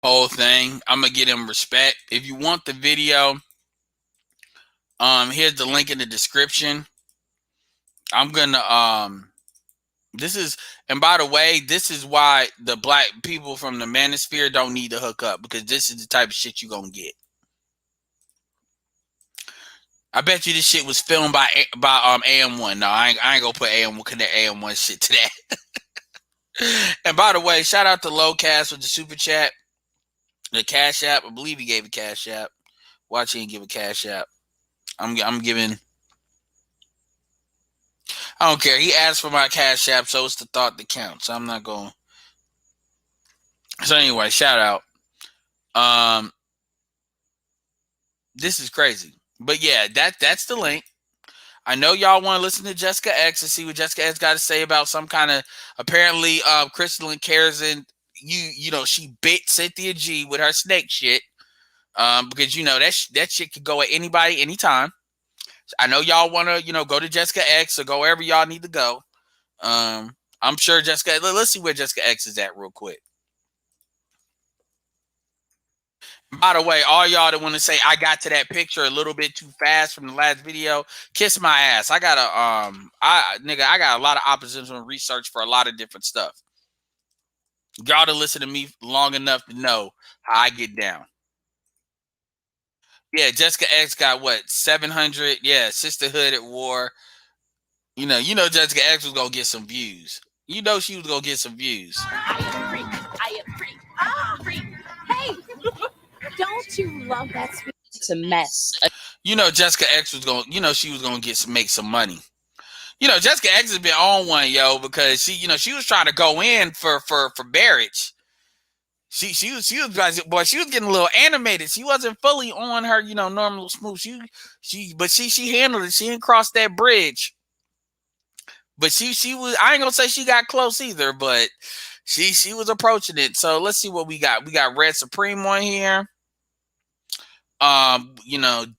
Whole thing. I'm gonna get him respect. If you want the video, here's the link in the description. I'm gonna this is, and by the way, this is why the black people from the Manosphere don't need to hook up, because this is the type of shit you gonna get. I bet you this shit was filmed by AM1. No, I ain't gonna put AM1, connect AM1 shit to that. And by the way, shout out to Lowcast with the super chat, the Cash App. I believe he gave a Cash App. Watch, he didn't give a Cash App. I'm giving. I don't care. He asked for my Cash App, so it's the thought that counts. I'm not going. So anyway, shout out. This is crazy. But yeah, that's the link. I know y'all want to listen to Jessica X and see what Jessica X got to say about some kind of apparently Crystalline cares and you know she bit Cynthia G with her snake shit. Because you know that shit could go at anybody anytime. I know y'all want to go to Jessica X or go wherever y'all need to go. I'm sure Jessica. Let's see where Jessica X is at real quick. By the way, all y'all that want to say I got to that picture a little bit too fast from the last video, kiss my ass. I got I got a lot of oppositional research for a lot of different stuff. Y'all to listen to me long enough to know how I get down. Yeah, Jessica X got what 700. Yeah, Sisterhood at War. You know, Jessica X was gonna get some views. You know, she was gonna get some views. I am free. I am free. Ah, free. Hey, don't you love that speech? It's a mess. You know, Jessica X was gonna. You know, she was gonna make some money. You know, Jessica X has been on one, yo, because she was trying to go in for Barrage. She was getting a little animated. She wasn't fully on her, normal smooth. She handled it. She didn't cross that bridge. But she was, I ain't gonna say she got close either, but she was approaching it. So let's see what we got. We got Red Supreme on here.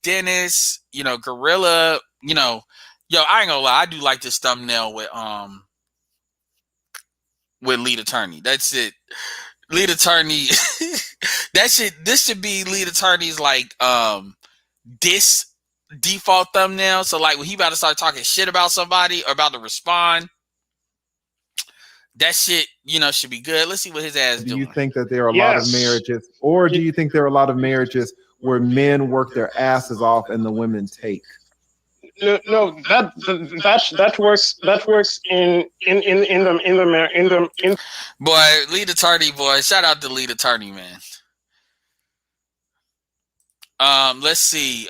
Dennis, Gorilla, yo, I ain't gonna lie, I do like this thumbnail with Lead Attorney. That's it. Lead Attorney. This should be Lead Attorney's like diss default thumbnail. So like when he about to start talking shit about somebody or about to respond, that shit, should be good. Let's see what his ass doing. Do you think that there are a lot of marriages, or do you think there are a lot of marriages where men work their asses off and the women take? No, that works. That works in the. Boy, Lead Attorney, boy, shout out to Lead Attorney, man. Let's see.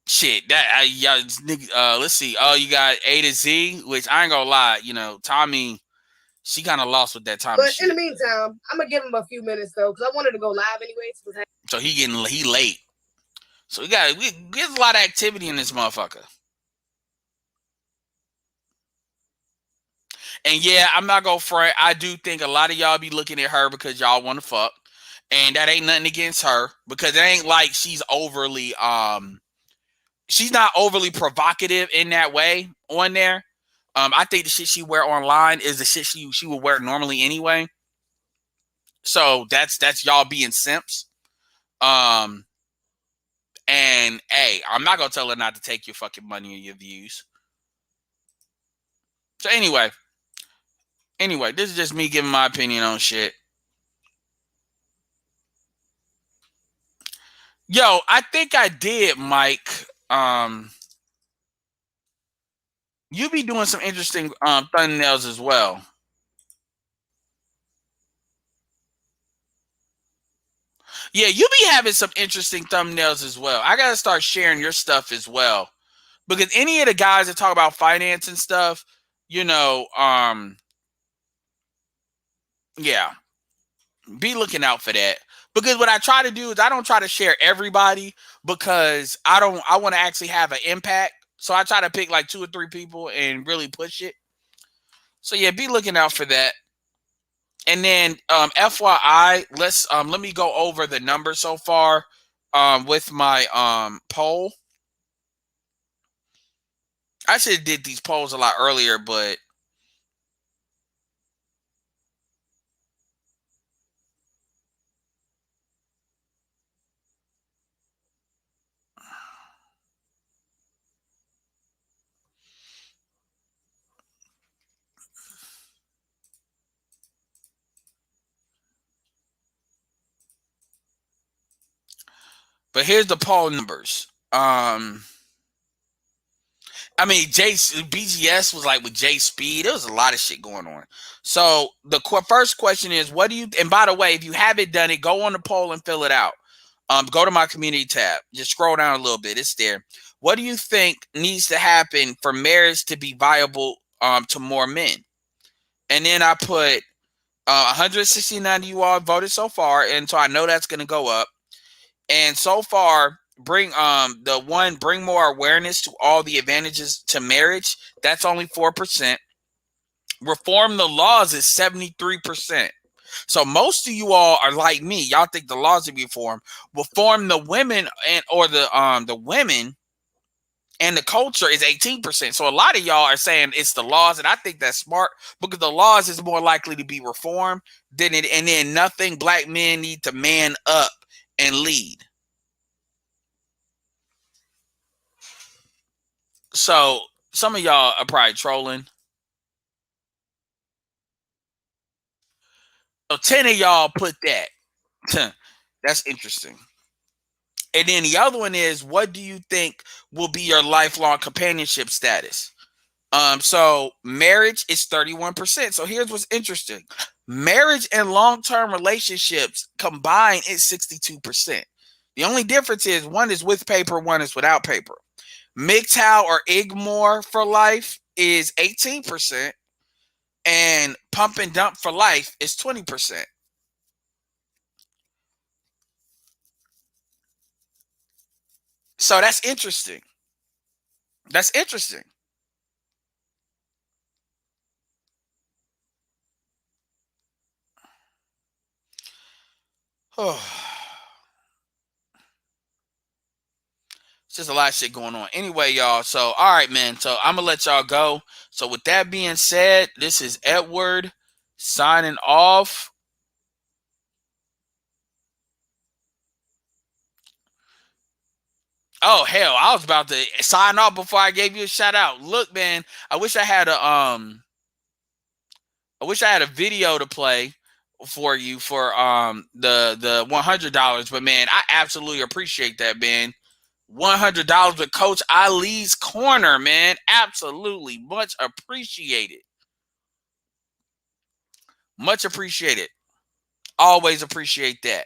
Shit, let's see. Oh, you got A to Z, which I ain't gonna lie, Tommy, she kind of lost with that Tommy. But shit. In the meantime, I'm gonna give him a few minutes though, because I wanted to go live anyways. So he late. So we get a lot of activity in this motherfucker. And yeah, I'm not gonna front. I do think a lot of y'all be looking at her because y'all want to fuck, and that ain't nothing against her because it ain't like she's overly she's not overly provocative in that way on there. I think the shit she wear online is the shit she would wear normally anyway. So that's y'all being simps. And hey, I'm not gonna tell her not to take your fucking money or your views. So anyway, this is just me giving my opinion on shit. Yo, I think I did, Mike. You be doing some interesting thumbnails as well. Yeah, you be having some interesting thumbnails as well. I gotta start sharing your stuff as well. Because any of the guys that talk about finance and stuff, yeah. Be looking out for that. Because what I try to do is I don't try to share everybody because I want to actually have an impact. So I try to pick like 2 or 3 people and really push it. So yeah, be looking out for that. And then FYI, let me go over the numbers so far with my poll. I should have did these polls a lot earlier, but here's the poll numbers. I mean, BGS was like with J Speed. There was a lot of shit going on. So the first question is, what do you? And by the way, if you haven't done it, go on the poll and fill it out. Go to my community tab. Just scroll down a little bit. It's there. What do you think needs to happen for marriage to be viable to more men? And then I put 169 of you all voted so far, and so I know that's going to go up. And so far, bring more awareness to all the advantages to marriage. That's only 4%. Reform the laws is 73%. So most of you all are like me. Y'all think the laws should be reformed. Reform the women or the women and the culture is 18%. So a lot of y'all are saying it's the laws, and I think that's smart because the laws is more likely to be reformed than it. And then nothing. Black men need to man up and lead. So some of y'all are probably trolling. So 10 of y'all put that. That's interesting. And then the other one is, what do you think will be your lifelong companionship status? So marriage is 31%. So here's what's interesting. Marriage and long-term relationships combined is 62%. The only difference is one is with paper, one is without paper. MGTOW or Igmore for life is 18%, and pump and dump for life is 20%. So that's interesting. That's interesting. Oh. It's just a lot of shit going on. Anyway, y'all. So, all right, man. So, I'm going to let y'all go. So, with that being said, this is Edward signing off. Oh, hell. I was about to sign off before I gave you a shout out. Look, man. I wish I had a video to play for you for the $100, but man, I absolutely appreciate that, man. $100 with Coach Ali's Corner, man. Absolutely. Much appreciated. Much appreciated. Always appreciate that.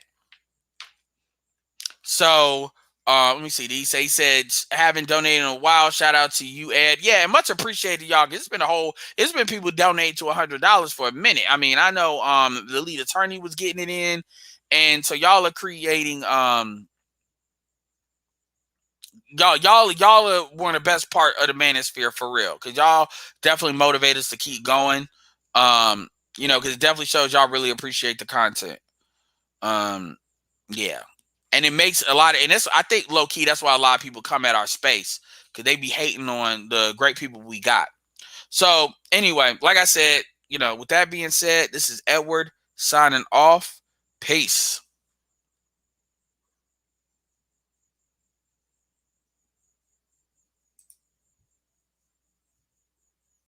So, let me see. He said, haven't donated in a while. Shout out to you, Ed. Yeah, much appreciated, y'all. It's been people donating to $100 for a minute. I mean, I know the lead attorney was getting it in. And so y'all are creating y'all are one of the best part of the manosphere for real, because y'all definitely motivate us to keep going. Because it definitely shows y'all really appreciate the content. Yeah, and it makes a lot of, and I think low key that's why a lot of people come at our space, because they be hating on the great people we got. So anyway, like I said, with that being said, this is Edward signing off. Peace.